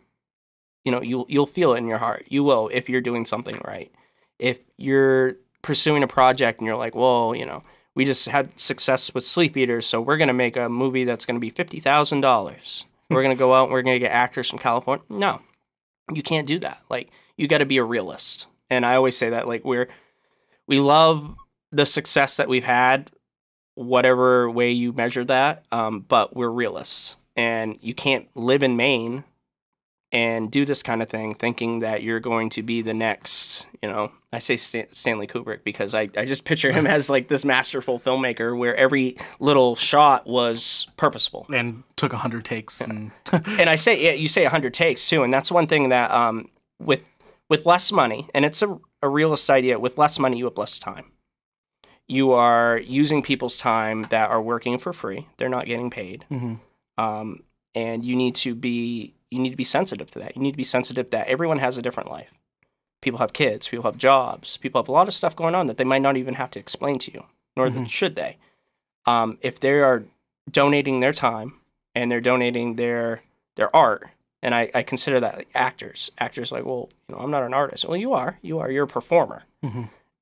Speaker 2: you know, you'll feel it in your heart. You will, if you're doing something right. If you're pursuing a project and you're like, well, you know, we just had success with Sleep Eaters, so we're going to make a movie that's going to be $50,000. We're going to go out and we're going to get actors from California. No, you can't do that. Like, you got to be a realist. And I always say that, like, we love the success that we've had, whatever way you measure that, but we're realists. And you can't live in Maine and do this kind of thing thinking that you're going to be the next, you know, I say Stanley Kubrick because I just picture him as like this masterful filmmaker where every little shot was purposeful.
Speaker 1: And took 100 takes. And
Speaker 2: and you say 100 takes too, and that's one thing that with less money, and it's a realist idea. With less money, you have less time. You are using people's time that are working for free. They're not getting paid. And you need to be sensitive to that. You need to be sensitive that everyone has a different life. People have kids, people have jobs, people have a lot of stuff going on that they might not even have to explain to you, nor should they. If they are donating their time and they're donating their art, and I consider that like actors. Actors like, well, I'm not an artist. Well, you are. You're a performer.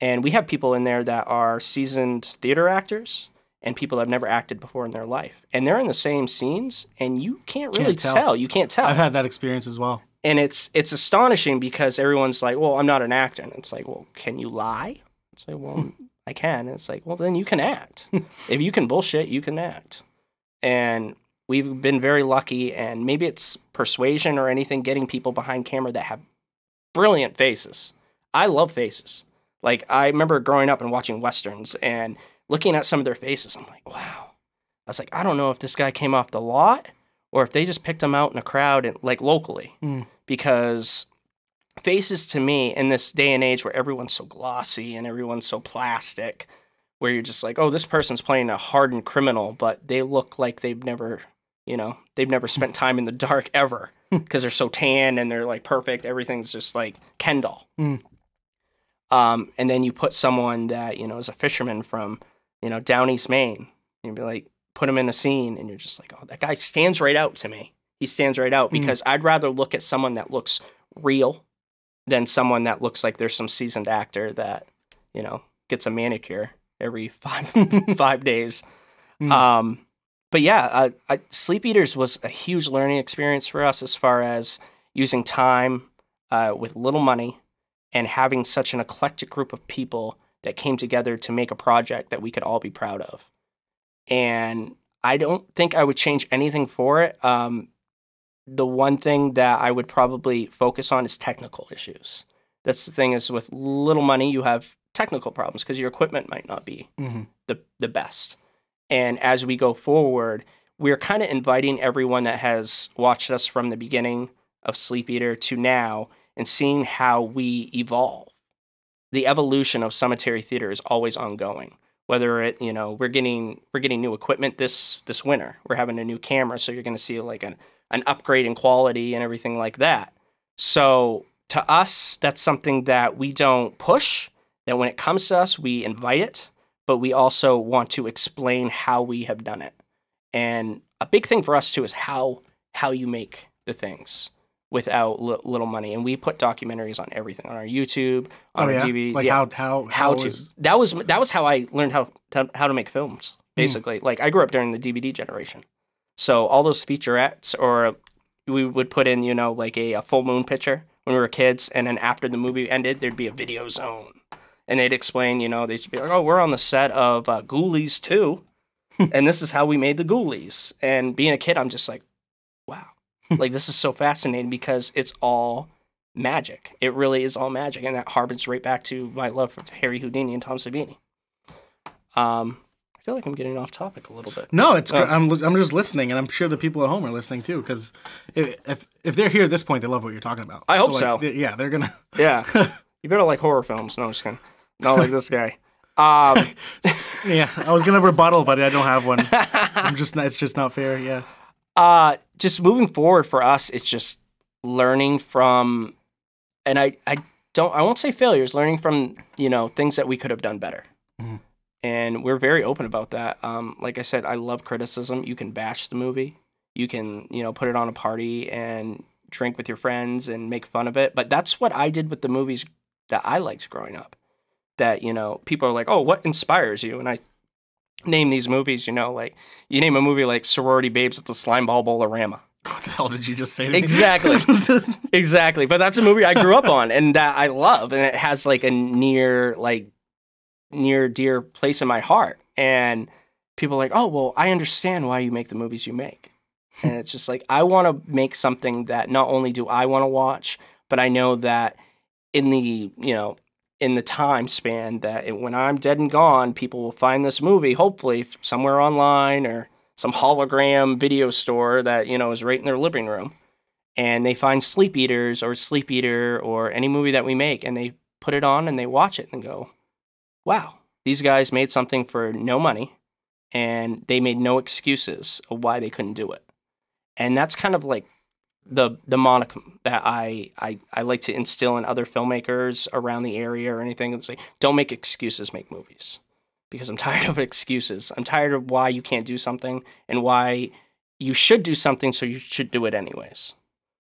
Speaker 2: And we have people in there that are seasoned theater actors and people that have never acted before in their life. And they're in the same scenes, and you can't really tell. You can't tell.
Speaker 1: I've had that experience as well.
Speaker 2: And it's astonishing because everyone's like, well, I'm not an actor. And it's like, well, can you lie? It's like, well, I can. And it's like, well, then you can act. If you can bullshit, you can act. And we've been very lucky, and maybe it's persuasion or anything, getting people behind camera that have brilliant faces. I love faces. Like, I remember growing up and watching Westerns and looking at some of their faces. I'm like, wow. I was like, I don't know if this guy came off the lot or if they just picked him out in a crowd and like locally, because faces to me in this day and age where everyone's so glossy and everyone's so plastic, where you're just like, oh, this person's playing a hardened criminal, but they look like they've never spent time in the dark ever because they're so tan and they're like perfect. Everything's just like Ken doll. And then you put someone that, is a fisherman from, down East Maine, you'd be like, put him in a scene, and you're just like, oh, that guy stands right out to me. He stands right out because I'd rather look at someone that looks real than someone that looks like there's some seasoned actor that, gets a manicure every 5 days. But yeah, Sleep Eaters was a huge learning experience for us as far as using time with little money and having such an eclectic group of people that came together to make a project that we could all be proud of. And I don't think I would change anything for it. The one thing that I would probably focus on is technical issues. That's the thing, is with little money, you have technical problems because your equipment might not be the best. And as we go forward, we're kind of inviting everyone that has watched us from the beginning of Sleep Eater to now and seeing how we evolve. The evolution of Sematary theater is always ongoing. Whether it, we're getting new equipment this winter. We're having a new camera, so you're going to see like an upgrade in quality and everything like that. So to us, that's something that we don't push. That when it comes to us, we invite it, but we also want to explain how we have done it. And a big thing for us too is how you make the things without little money. And we put documentaries on everything, on our YouTube, on our DVDs.
Speaker 1: Like how to.
Speaker 2: That was how I learned how to make films, basically. Like, I grew up during the DVD generation. So all those featurettes, or we would put in, like a full moon picture when we were kids, and then after the movie ended, there'd be a video zone. And they'd explain, they'd be like, oh, we're on the set of Ghoulies 2, and this is how we made the Ghoulies. And being a kid, I'm just like, wow. Like, this is so fascinating because it's all magic. It really is all magic, and that harkens right back to my love for Harry Houdini and Tom Savini. I feel like I'm getting off topic a little bit.
Speaker 1: No, it's good. I'm just listening, and I'm sure the people at home are listening too, because if they're here at this point, they love what you're talking about.
Speaker 2: I hope so.
Speaker 1: Yeah, they're gonna.
Speaker 2: Yeah, you better like horror films. No, I'm just kidding. Not like this guy.
Speaker 1: Yeah, I was gonna rebuttal, but I don't have one. It's just not fair. Yeah.
Speaker 2: Just moving forward for us, it's just learning from, and I won't say failures, learning from, things that we could have done better. And we're very open about that. Like I said, I love criticism. You can bash the movie. You can, put it on a party and drink with your friends and make fun of it. But that's what I did with the movies that I liked growing up. That, people are like, oh, what inspires you? And I name these movies, like, you name a movie like Sorority Babes at the Slimeball Bowl-O-Rama.
Speaker 1: What the hell did you just say to me?
Speaker 2: Exactly. Exactly. But that's a movie I grew up on and that I love. And it has like a near dear place in my heart. And people are like, oh, well, I understand why you make the movies you make. And it's just like, I want to make something that not only do I want to watch, but I know that in the time span that when I'm dead and gone, people will find this movie, hopefully somewhere online or some hologram video store that, is right in their living room. And they find Sleep Eaters or Sleep Eater or any movie that we make, and they put it on and they watch it and go, wow, these guys made something for no money and they made no excuses of why they couldn't do it. And that's kind of like the monicum that I like to instill in other filmmakers around the area or anything. It's like, don't make excuses, make movies. Because I'm tired of excuses. I'm tired of why you can't do something and why you should do something, so you should do it anyways.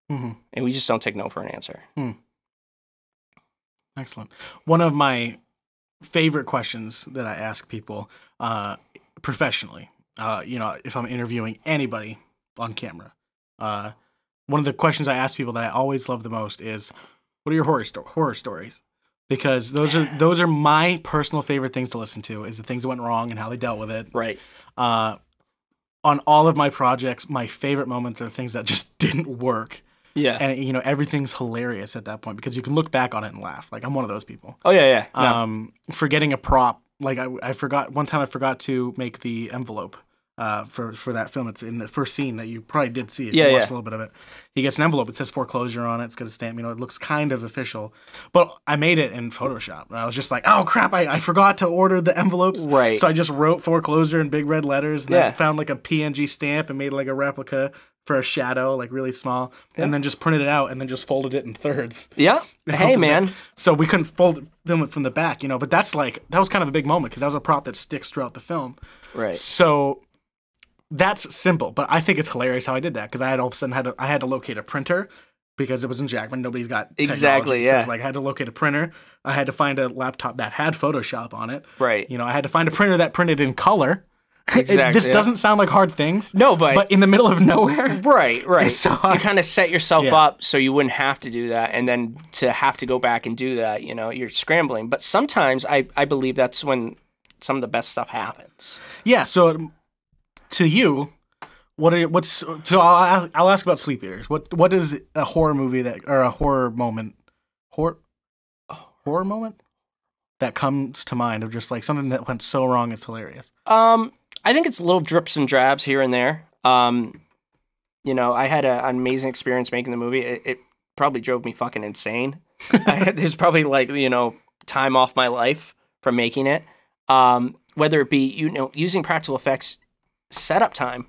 Speaker 2: And we just don't take no for an answer.
Speaker 1: Excellent. One of my favorite questions that I ask people professionally, you know, if I'm interviewing anybody on camera, one of the questions I ask people that I always love the most is, what are your horror stories? Because those are my personal favorite things to listen to, is the things that went wrong and how they dealt with it.
Speaker 2: Right.
Speaker 1: On all of my projects, my favorite moments are the things that just didn't work.
Speaker 2: Yeah.
Speaker 1: And, you know, everything's hilarious at that point because you can look back on it and laugh. Like, I'm one of those people.
Speaker 2: Oh, yeah, yeah. No.
Speaker 1: Forgetting a prop. Like, I forgot, one time I forgot to make the envelope for that film. It's in the first scene that you probably did see. You watched a little bit of it. He gets an envelope. It says foreclosure on it. It's got a stamp. You know, it looks kind of official. But I made it in Photoshop. And I was just like, oh, crap, I forgot to order the envelopes.
Speaker 2: Right.
Speaker 1: So I just wrote foreclosure in big red letters. And then found like a PNG stamp and made like a replica for a shadow, like really small. And then just printed it out and then just folded it in thirds.
Speaker 2: Yeah. Hey, man.
Speaker 1: So we couldn't film it from the back, you know. But that was kind of a big moment because that was a prop that sticks throughout the film.
Speaker 2: Right.
Speaker 1: So that's simple, but I think it's hilarious how I did that because I had all of a sudden had to locate a printer because it was in Jackman. Nobody's got technology.
Speaker 2: Exactly. Yeah.
Speaker 1: So it was like I had to locate a printer. I had to find a laptop that had Photoshop on it.
Speaker 2: Right.
Speaker 1: You know, I had to find a printer that printed in color.
Speaker 2: Exactly.
Speaker 1: This doesn't sound like hard things.
Speaker 2: No, but
Speaker 1: in the middle of nowhere.
Speaker 2: Right.
Speaker 1: So
Speaker 2: you kind of set yourself up so you wouldn't have to do that, and then to have to go back and do that, you know, you're scrambling. But sometimes I believe that's when some of the best stuff happens.
Speaker 1: Yeah. So to you, so I'll ask about Sleep Eaters. What is a horror movie or a horror moment that comes to mind of just like something that went so wrong it's hilarious?
Speaker 2: I think it's little drips and drabs here and there. You know, I had an amazing experience making the movie. It probably drove me fucking insane. There's probably like, you know, time off my life from making it. Whether it be, you know, using practical effects, setup time.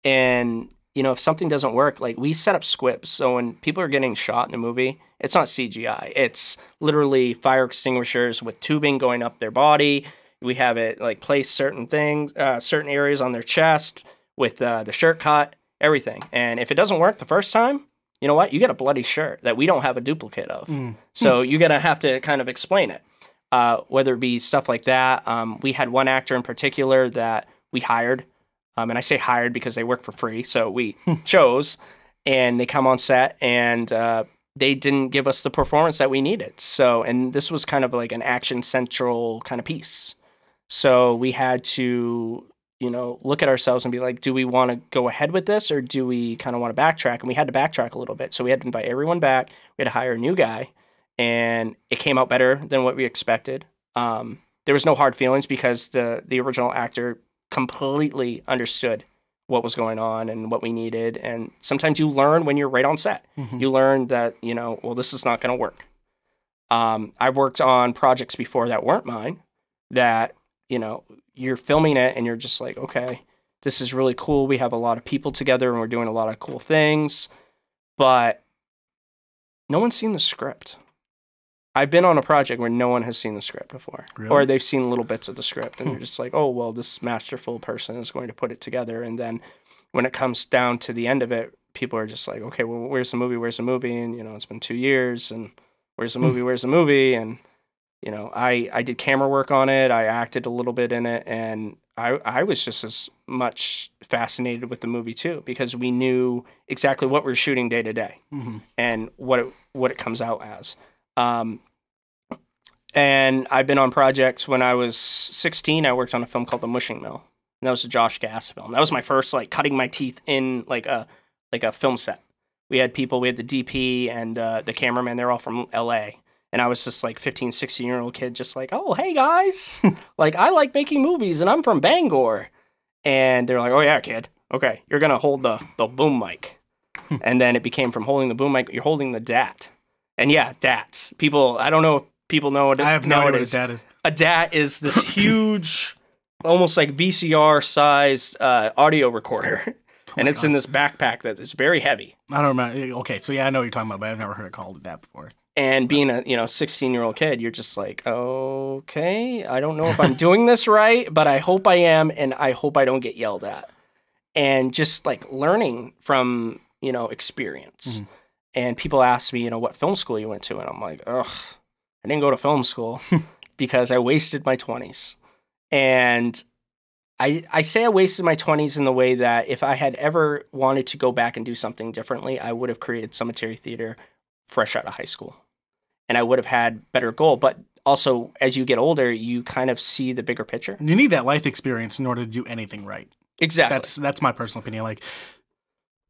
Speaker 2: And, you know, if something doesn't work, like we set up squibs. So when people are getting shot in the movie, it's not CGI. It's literally fire extinguishers with tubing going up their body. We have it like place certain things, certain areas on their chest with the shirt cut, everything. And if it doesn't work the first time, you know what? You get a bloody shirt that we don't have a duplicate of. So you're going to have to kind of explain it. Whether it be stuff like that. We had one actor in particular that we hired. And I say hired because they work for free. So we chose, and they come on set, and they didn't give us the performance that we needed. So, and this was kind of like an action central kind of piece. So we had to, you know, look at ourselves and be like, do we want to go ahead with this, or do we kind of want to backtrack? And we had to backtrack a little bit. So we had to invite everyone back. We had to hire a new guy, and it came out better than what we expected. There was no hard feelings because the original actor completely understood what was going on and what we needed. And sometimes you learn when you're right on set. You learn that, you know, well, this is not going to work. I've worked on projects before that weren't mine that, you know, you're filming it and you're just like, okay, this is really cool. We have a lot of people together and we're doing a lot of cool things, but no one's seen the script. I've been on a project where no one has seen the script before. Really? Or they've seen little bits of the script, and they're just like, oh, well, this masterful person is going to put it together. And then when it comes down to the end of it, people are just like, okay, well, where's the movie? Where's the movie? And, you know, it's been 2 years, and where's the movie? Where's the movie? And, you know, I did camera work on it. I acted a little bit in it, and I was just as much fascinated with the movie, too, because we knew exactly what we're shooting day to day and what it comes out as. And I've been on projects. When I was 16, I worked on a film called The Mushing Mill. And that was a Josh Gass film. That was my first, like, cutting my teeth in, like a film set. We had people, we had the DP and the cameraman. They're all from LA. And I was just, like, 15, 16-year-old kid, just like, oh, hey, guys. Like, I like making movies, and I'm from Bangor. And they're like, oh, yeah, kid. Okay, you're going to hold the boom mic. And then it became from holding the boom mic, you're holding the DAT. And yeah, DATs. People, I don't know if people know what
Speaker 1: I have no
Speaker 2: know
Speaker 1: idea
Speaker 2: what
Speaker 1: what
Speaker 2: it
Speaker 1: a
Speaker 2: is.
Speaker 1: DAT is.
Speaker 2: A DAT is this huge, almost like VCR-sized audio recorder. And it's in this backpack that is very heavy.
Speaker 1: I don't remember. Okay, so yeah, I know what you're talking about, but I've never heard it called a DAT before.
Speaker 2: And being a 16-year-old kid, you're just like, okay, I don't know if I'm doing this right, but I hope I am, and I hope I don't get yelled at. And just like learning from experience. And people ask me, what film school you went to, and I'm like, ugh, I didn't go to film school because I wasted my 20s. And I say I wasted my 20s in the way that if I had ever wanted to go back and do something differently, I would have created Sematary Theater fresh out of high school. And I would have had better goal. But also, as you get older, you kind of see the bigger picture.
Speaker 1: You need that life experience in order to do anything right.
Speaker 2: Exactly.
Speaker 1: That's my personal opinion. Like,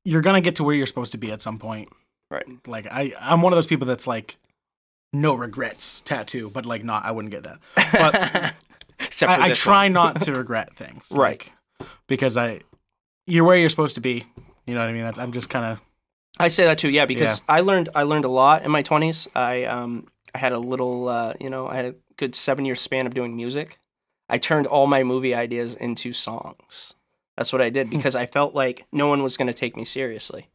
Speaker 1: you're going to get to where you're supposed to be at some point.
Speaker 2: Right.
Speaker 1: Like, I'm one of those people that's like, no regrets tattoo, but like, not, I wouldn't get that. But I try not to regret things.
Speaker 2: Right.
Speaker 1: Like, because you're where you're supposed to be. You know what I mean? I'm just kind of.
Speaker 2: I say that too, yeah, because I learned a lot in my 20s. I had a little, I had a good 7-year span of doing music. I turned all my movie ideas into songs. That's what I did because I felt like no one was going to take me seriously.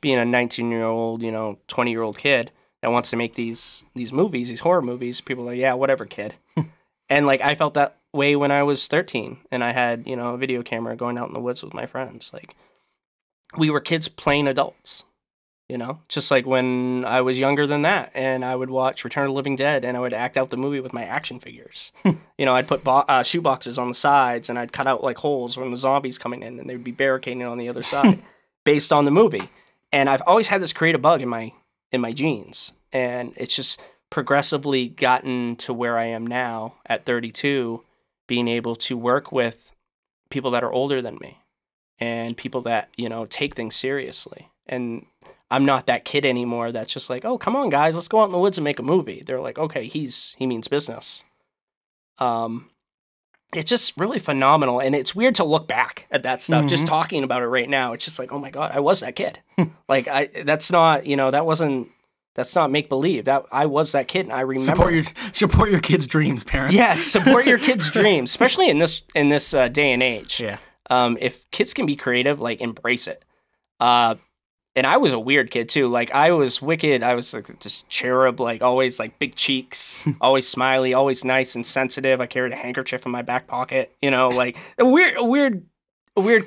Speaker 2: Being a 19-year-old, 20-year-old kid that wants to make these movies, these horror movies, people are like, yeah, whatever, kid. And like I felt that way when I was 13 and I had, a video camera going out in the woods with my friends. Like we were kids playing adults. Just like when I was younger than that, and I would watch Return of the Living Dead, and I would act out the movie with my action figures. I'd put shoe boxes on the sides, and I'd cut out like holes when the zombies coming in, and they'd be barricading on the other side, based on the movie. And I've always had this creative bug in my genes, and it's just progressively gotten to where I am now at 32, being able to work with people that are older than me, and people that take things seriously. And I'm not that kid anymore that's just like, oh, come on, guys, let's go out in the woods and make a movie. They're like, okay, he means business. It's just really phenomenal. And it's weird to look back at that stuff. Just talking about it right now, it's just like, oh my God, I was that kid. Like, that's not, that's not make-believe. That I was that kid, and I remember.
Speaker 1: Support your kids' dreams, parents.
Speaker 2: Yes, support your kids' dreams, especially in this day and age.
Speaker 1: Yeah.
Speaker 2: If kids can be creative, like, embrace it. And I was a weird kid too. Like I was wicked. I was like this cherub, like always like big cheeks, always smiley, always nice and sensitive. I carried a handkerchief in my back pocket, like a weird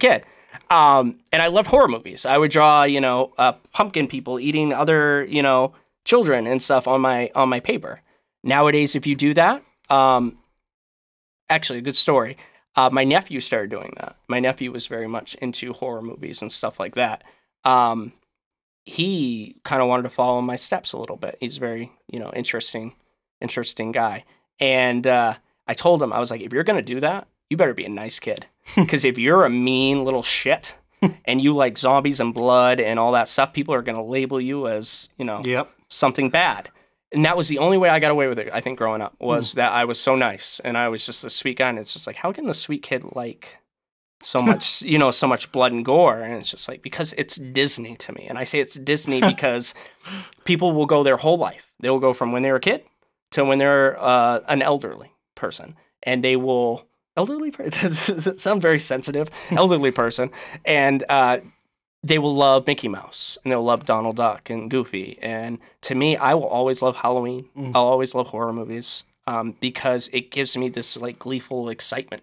Speaker 2: kid. And I loved horror movies. I would draw, pumpkin people eating other, children and stuff on my paper. Nowadays, if you do that, actually a good story. My nephew started doing that. My nephew was very much into horror movies and stuff like that. He kind of wanted to follow my steps a little bit. He's a very, interesting guy. And I told him, I was like, if you're going to do that, you better be a nice kid. Because if you're a mean little shit and you like zombies and blood and all that stuff, people are going to label you as, something bad. And that was the only way I got away with it, I think, growing up, was that I was so nice. And I was just a sweet guy. And it's just like, how can the sweet kid like so much, so much blood and gore? And it's just like, because it's Disney to me. And I say it's Disney because people will go their whole life. They will go from when they're a kid to when they're an elderly person. And they will, elderly person, that sounds very sensitive, elderly person. And they will love Mickey Mouse and they'll love Donald Duck and Goofy. And to me, I will always love Halloween. I'll always love horror movies because it gives me this like gleeful excitement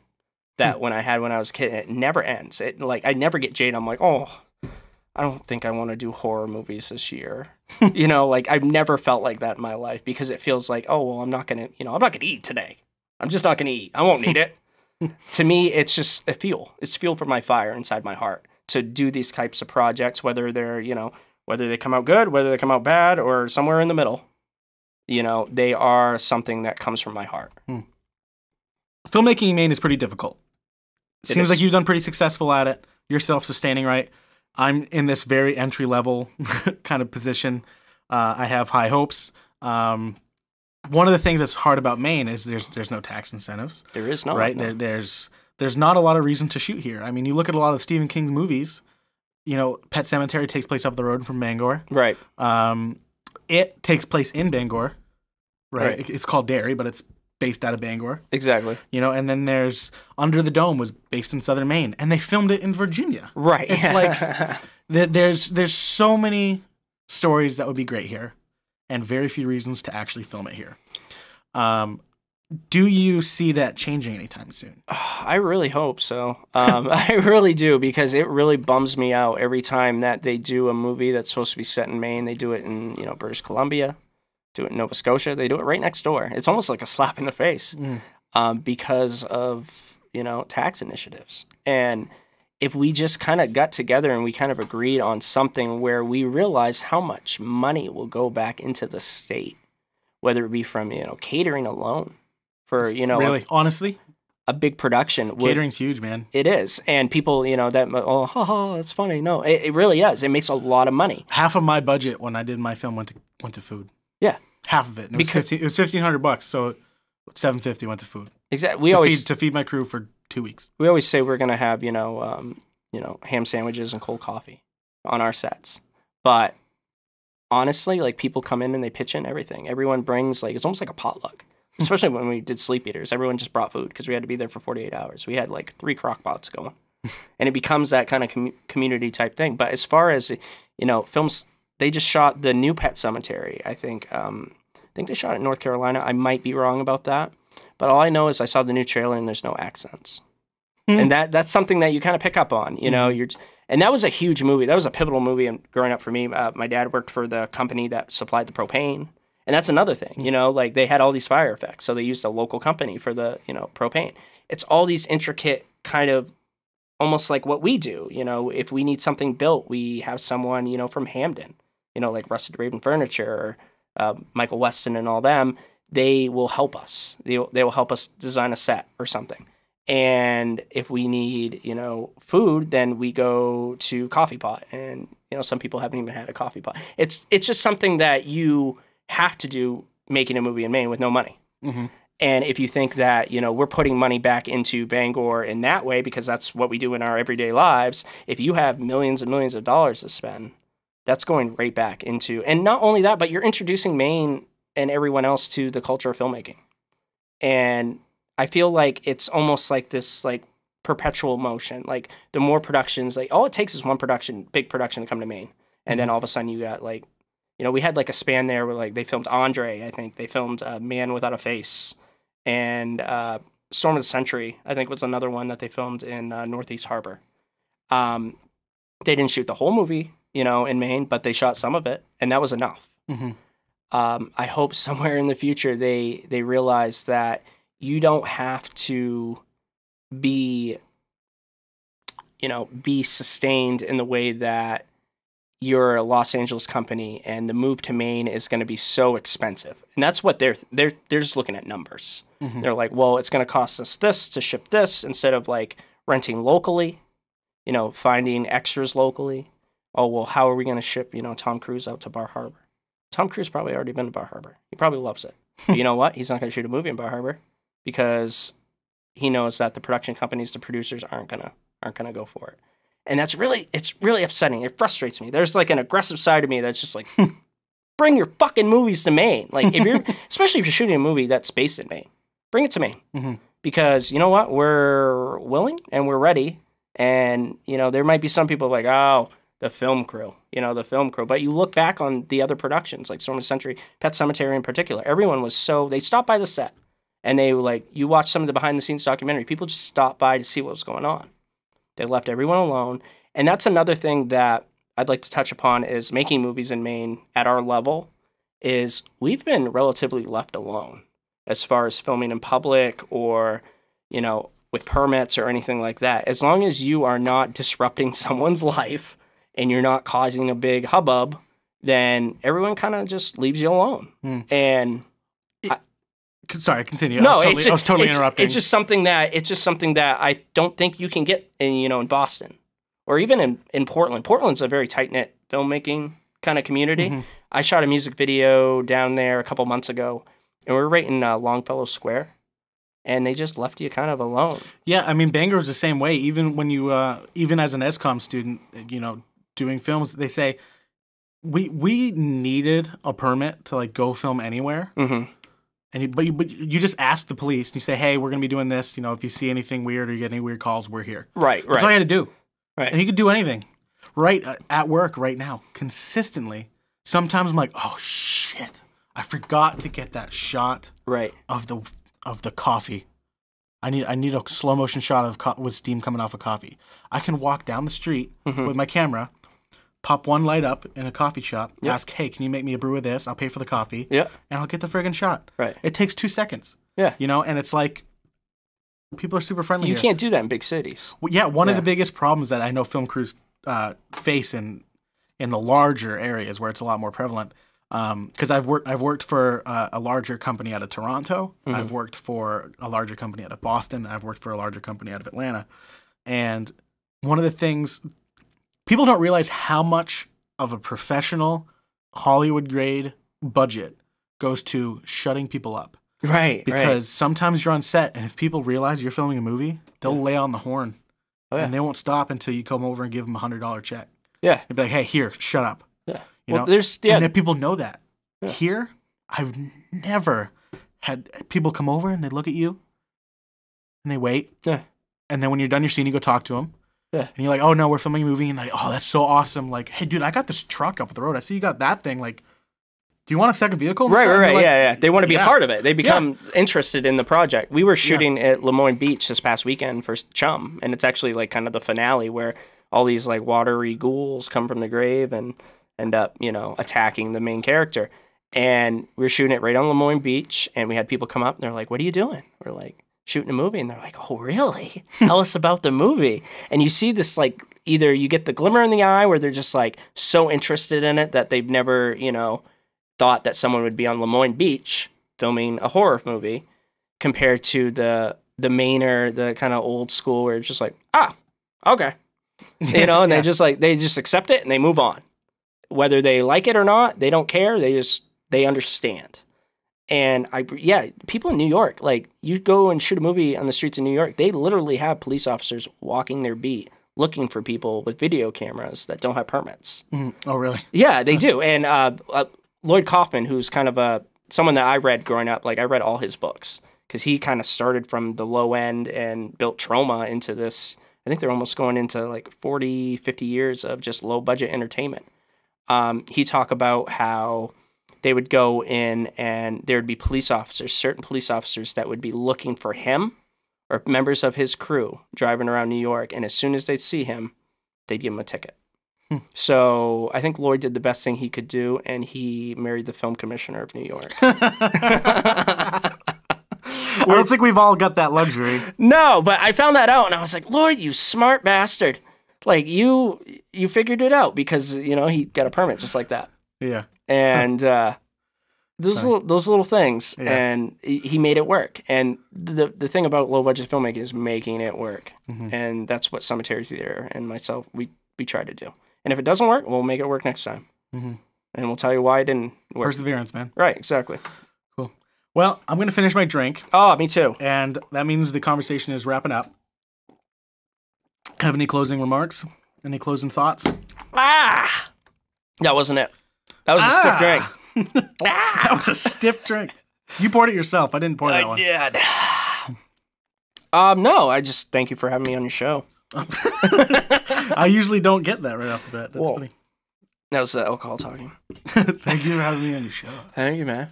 Speaker 2: that when I was a kid, it never ends. I never get jaded. I'm like, oh, I don't think I want to do horror movies this year. Like I've never felt like that in my life because it feels like, oh, well, I'm not going to eat today. I'm just not going to eat. I won't need it. To me, it's just a fuel. It's fuel for my fire inside my heart to do these types of projects, whether they're, whether they come out good, whether they come out bad, or somewhere in the middle. They are something that comes from my heart.
Speaker 1: Filmmaking in Maine is pretty difficult. Seems like you've done pretty successful at it. You're self-sustaining, right? I'm in this very entry-level kind of position. I have high hopes. One of the things that's hard about Maine is there's no tax incentives.
Speaker 2: There is no.
Speaker 1: Right? No. There's not a lot of reason to shoot here. I mean, you look at a lot of Stephen King's movies, Pet Sematary takes place up the road from Bangor.
Speaker 2: Right.
Speaker 1: It takes place in Bangor. right?
Speaker 2: Right.
Speaker 1: It's called Derry, but it's based out of Bangor.
Speaker 2: Exactly.
Speaker 1: You know, and then there's Under the Dome was based in southern Maine, and they filmed it in Virginia.
Speaker 2: Right.
Speaker 1: It's like there's so many stories that would be great here, and very few reasons to actually film it here. Do you see that changing anytime soon?
Speaker 2: I really hope so. I really do, because it really bums me out every time that they do a movie that's supposed to be set in Maine. They do it in, British Columbia, do it in Nova Scotia. They do it right next door. It's almost like a slap in the face because of, tax initiatives. And if we just kind of got together and we kind of agreed on something where we realize how much money will go back into the state, whether it be from, catering alone. For,
Speaker 1: really, honestly,
Speaker 2: a big production.
Speaker 1: Catering's huge, man.
Speaker 2: It is. And people, that's funny. No, it really is. It makes a lot of money.
Speaker 1: Half of my budget when I did my film went to food.
Speaker 2: Yeah.
Speaker 1: Half of it. And it was $1,500, so $750 went to food.
Speaker 2: Exactly.
Speaker 1: To feed my crew for 2 weeks.
Speaker 2: We always say we're gonna have, ham sandwiches and cold coffee on our sets. But honestly, like, people come in and they pitch in everything. Everyone brings, like, it's almost like a potluck. Especially when we did Sleep Eaters, everyone just brought food because we had to be there for 48 hours. We had like 3 crock pots going, and it becomes that kind of community type thing. But as far as films, they just shot the new Pet Cemetery. I think they shot it in North Carolina. I might be wrong about that, but all I know is I saw the new trailer and there's no accents, and that's something that you kind of pick up on. And that was a huge movie. That was a pivotal movie growing up for me. My dad worked for the company that supplied the propane. And that's another thing, like they had all these fire effects. So they used a local company for the, propane. It's all these intricate kind of almost like what we do. If we need something built, we have someone, from Hamden, like Rusted Raven Furniture or Michael Weston and all them. They will help us. They will help us design a set or something. And if we need, food, then we go to Coffee Pot. And, some people haven't even had a coffee pot. It's just something that you have to do making a movie in Maine with no money. Mm-hmm. And if you think that, we're putting money back into Bangor in that way, because that's what we do in our everyday lives, if you have millions and millions of dollars to spend, that's going right back into, and not only that, but you're introducing Maine and everyone else to the culture of filmmaking. And I feel like it's almost like this, like, perpetual motion. Like, the more productions, like, all it takes is one big production to come to Maine. And then all of a sudden you got, like, we had like a span there where like they filmed Andre, I think. They filmed Man Without a Face. And Storm of the Century, I think, was another one that they filmed in Northeast Harbor. They didn't shoot the whole movie, in Maine, but they shot some of it, and that was enough. Mm-hmm. I hope somewhere in the future they realize that you don't have to be sustained in the way that you're a Los Angeles company and the move to Maine is going to be so expensive. And that's what they're just looking at numbers. Mm-hmm. They're like, well, it's going to cost us this to ship this instead of like renting locally, finding extras locally. Oh, well, how are we going to ship, Tom Cruise out to Bar Harbor? Tom Cruise probably already been to Bar Harbor. He probably loves it. But you know what? He's not going to shoot a movie in Bar Harbor because he knows that the production companies, the producers aren't going to go for it. And it's really upsetting. It frustrates me. There's like an aggressive side of me that's just like, bring your fucking movies to Maine. Like, especially if you're shooting a movie that's based in Maine, bring it to Maine. Mm-hmm. Because you know what? We're willing and we're ready. And, there might be some people like, oh, the film crew. But you look back on the other productions, like Storm of the Century, Pet Cemetery in particular, everyone was they stopped by the set. And they you watch some of the behind the scenes documentary, people just stopped by to see what was going on. They left everyone alone. And that's another thing that I'd like to touch upon is making movies in Maine at our level is we've been relatively left alone as far as filming in public or, with permits or anything like that. As long as you are not disrupting someone's life and you're not causing a big hubbub, then everyone kind of just leaves you alone. And
Speaker 1: sorry, continue.
Speaker 2: No,
Speaker 1: I was totally interrupting.
Speaker 2: It's just something that I don't think you can get in Boston or even in Portland. Portland's a very tight knit filmmaking kind of community. Mm-hmm. I shot a music video down there a couple months ago, and we were right in Longfellow Square, and they just left you kind of alone. Yeah,
Speaker 1: I mean Bangor's the same way. Even when you, even as an ESCOM student, doing films, they say we needed a permit to like go film anywhere. Mm-hmm. but you just ask the police. And you say, hey, we're gonna be doing this. You know, if you see anything weird or you get any weird calls, we're here.
Speaker 2: Right.
Speaker 1: That's all you had to do.
Speaker 2: Right.
Speaker 1: And you could do anything. Right at work right now, consistently. Sometimes I'm like, oh shit, I forgot to get that shot.
Speaker 2: Right.
Speaker 1: Of the coffee. I need a slow motion shot of with steam coming off of coffee. I can walk down the street with my camera, pop one light up in a coffee shop, ask, hey, can you make me a brew of this? I'll pay for the coffee.
Speaker 2: Yeah.
Speaker 1: And I'll get the friggin' shot.
Speaker 2: Right.
Speaker 1: It takes 2 seconds.
Speaker 2: Yeah.
Speaker 1: You know, and it's like, people are super friendly
Speaker 2: You
Speaker 1: here.
Speaker 2: can't do that in big cities.
Speaker 1: Well, yeah, one of the biggest problems that I know film crews face in the larger areas where it's a lot more prevalent, because I've worked for a larger company out of Toronto. I've worked for a larger company out of Boston. I've worked for a larger company out of Atlanta. And one of the things, people don't realize how much of a professional Hollywood grade budget goes to shutting people up.
Speaker 2: Right.
Speaker 1: Because sometimes you're on set, and if people realize you're filming a movie, they'll lay on the horn. Oh, yeah. And they won't stop until you come over and give them $100 check.
Speaker 2: Yeah.
Speaker 1: They'll be like, hey, here, shut up.
Speaker 2: Yeah.
Speaker 1: You know? And if people know that. Yeah. Here, I've never had people come over and they look at you and they wait. Yeah. And then when you're done your scene, you go talk to them. Yeah. And you're like, oh, no, we're filming a movie. And they're like, oh, that's so awesome. Like, hey, dude, I got this truck up the road. I see you got that thing. Like, do you want a second vehicle?
Speaker 2: Right. Like, yeah. They want to be a part of it. They become interested in the project. We were shooting at Lemoyne Beach this past weekend for Chum, and it's actually like kind of the finale where all these like watery ghouls come from the grave and end up, you know, attacking the main character. And we were shooting it right on Lemoyne Beach, and we had people come up and they're like, what are you doing? We're like, shooting a movie. And they're like, oh, really? Tell us about the movie. And you see this, like, either you get the glimmer in the eye where they're just like so interested in it that they've never, you know, thought that someone would be on Lemoyne Beach filming a horror movie, compared to the Mainah, the kind of old school where it's just like, okay. You know, and they just accept it and they move on. Whether they like it or not, they don't care. They understand. And people in New York, like, you go and shoot a movie on the streets of New York, they literally have police officers walking their beat looking for people with video cameras that don't have permits.
Speaker 1: Oh, really?
Speaker 2: Yeah, they do. And Lloyd Kaufman, who's kind of someone that I read growing up, like, I read all his books because he kind of started from the low end and built Troma into this. I think they're almost going into like 40, 50 years of just low budget entertainment. He talked about how they would go in and there would be certain police officers that would be looking for him or members of his crew driving around New York. And as soon as they'd see him, they'd give him a ticket. So I think Lloyd did the best thing he could do, and he married the film commissioner of New York.
Speaker 1: I don't think we've all got that luxury.
Speaker 2: No, but I found that out, and I was like, Lloyd, you smart bastard. Like, you figured it out because, you know, he got a permit just like that. Yeah. And those little things, and he made it work. And the thing about low-budget filmmaking is making it work. And that's what Sematary Theater and myself, we try to do. And if it doesn't work, we'll make it work next time. And we'll tell you why it didn't work.
Speaker 1: Perseverance, man.
Speaker 2: Right, exactly.
Speaker 1: Cool. Well, I'm going to finish my drink.
Speaker 2: Oh, me too.
Speaker 1: And that means the conversation is wrapping up. Have any closing remarks? Any closing thoughts?
Speaker 2: That wasn't it. That was a stiff drink.
Speaker 1: That was a stiff drink. You poured it yourself. I didn't pour that one.
Speaker 2: I did. No, I just thank you for having me on your show.
Speaker 1: I usually don't get that right off the bat. That's funny.
Speaker 2: That was the alcohol talking.
Speaker 1: Thank you for having me on your show.
Speaker 2: Thank you, man.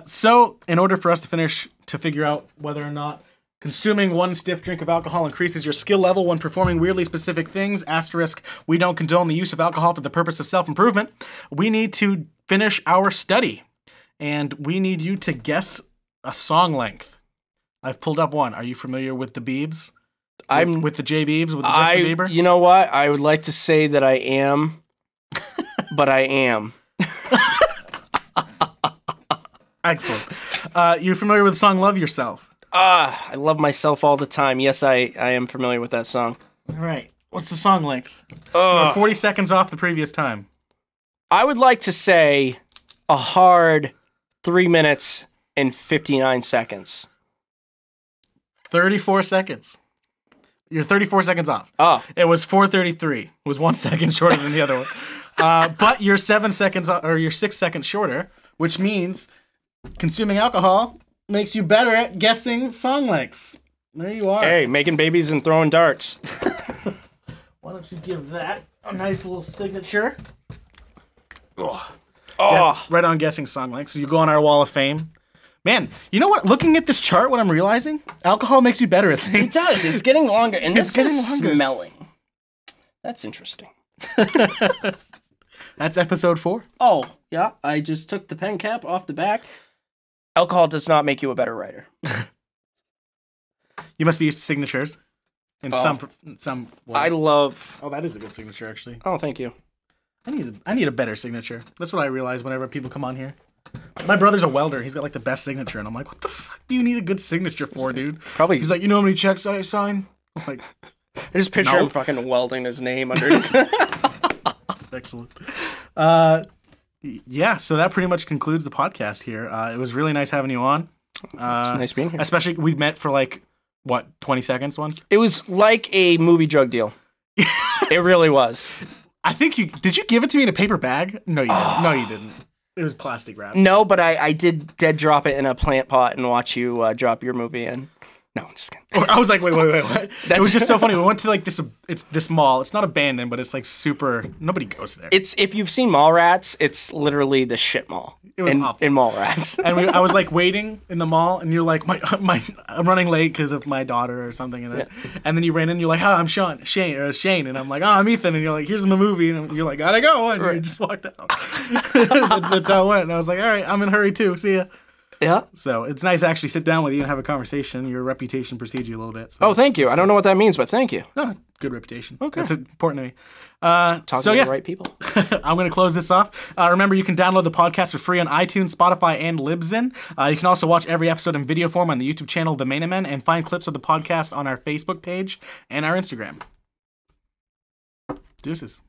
Speaker 1: So, in order for us to figure out whether or not consuming one stiff drink of alcohol increases your skill level when performing weirdly specific things, asterisk, we don't condone the use of alcohol for the purpose of self-improvement, we need to finish our study. And we need you to guess a song length. I've pulled up one. Are you familiar with the Biebs? With the J Biebs, with the Justin Bieber? You
Speaker 2: know what? I would like to say that I am, but I am.
Speaker 1: Excellent. You familiar with the song Love Yourself?
Speaker 2: I love myself all the time. Yes, I am familiar with that song.
Speaker 1: All right. What's the song length? 40 seconds off the previous time.
Speaker 2: I would like to say a hard 3 minutes and 59 seconds.
Speaker 1: 34 seconds. You're 34 seconds off.
Speaker 2: Oh.
Speaker 1: It was 4:33. It was 1 second shorter than the other one. But you're 7 seconds, or you're 6 seconds shorter, which means consuming alcohol makes you better at guessing song lengths. There you are.
Speaker 2: Hey, making babies and throwing darts.
Speaker 1: Why don't you give that a nice little signature?
Speaker 2: Oh.
Speaker 1: Right on guessing song lengths. So you go on our wall of fame. Man, you know what? Looking at this chart, what I'm realizing, alcohol makes you better at things.
Speaker 2: It does. It's getting longer, and
Speaker 1: It's
Speaker 2: this is
Speaker 1: getting longer.
Speaker 2: smelling. That's interesting.
Speaker 1: That's episode 4.
Speaker 2: Oh, yeah. I just took the pen cap off the back. Alcohol does not make you a better writer.
Speaker 1: You must be used to signatures. In some way.
Speaker 2: I love...
Speaker 1: Oh, that is a good signature, actually.
Speaker 2: Oh, thank you.
Speaker 1: I need a better signature. That's what I realize whenever people come on here. My brother's a welder. He's got like the best signature, and I'm like, what the fuck do you need a good signature for, dude?
Speaker 2: Probably.
Speaker 1: He's like, you know how many checks I sign? I'm like,
Speaker 2: I just picture him fucking welding his name underneath.
Speaker 1: excellent. Yeah, so that pretty much concludes the podcast here. It was really nice having you on.
Speaker 2: It's nice being here.
Speaker 1: Especially, we met for like, what, 20 seconds once?
Speaker 2: It was like a movie drug deal. It really was.
Speaker 1: I think did you give it to me in a paper bag? No, you didn't. No, you didn't. It was plastic wrap.
Speaker 2: No, but I did dead drop it in a plant pot and watch you drop your movie in. No, I'm just kidding.
Speaker 1: I was like, wait, what? It was just so funny. We went to like this mall. It's not abandoned, but it's like super, nobody goes there.
Speaker 2: It's, if you've seen Mallrats, it's literally the shit mall.
Speaker 1: It was awful.
Speaker 2: In Mallrats.
Speaker 1: And I was like waiting in the mall, and you're like, I'm running late because of my daughter or something. And then you ran in, you're like, I'm Shane. And I'm like, I'm Ethan. And you're like, here's my movie. And you're like, gotta go. And you just walked out. That's how it went. And I was like, all right, I'm in a hurry too. See ya.
Speaker 2: Yeah.
Speaker 1: So it's nice to actually sit down with you and have a conversation. Your reputation precedes you a little bit. So
Speaker 2: thank you. I don't know what that means, but thank you.
Speaker 1: No, good reputation.
Speaker 2: Okay.
Speaker 1: That's important to me.
Speaker 2: Talking to the right people.
Speaker 1: I'm going to close this off. Remember, you can download the podcast for free on iTunes, Spotify, and Libsyn. You can also watch every episode in video form on the YouTube channel, TheMainahMen, and find clips of the podcast on our Facebook page and our Instagram. Deuces.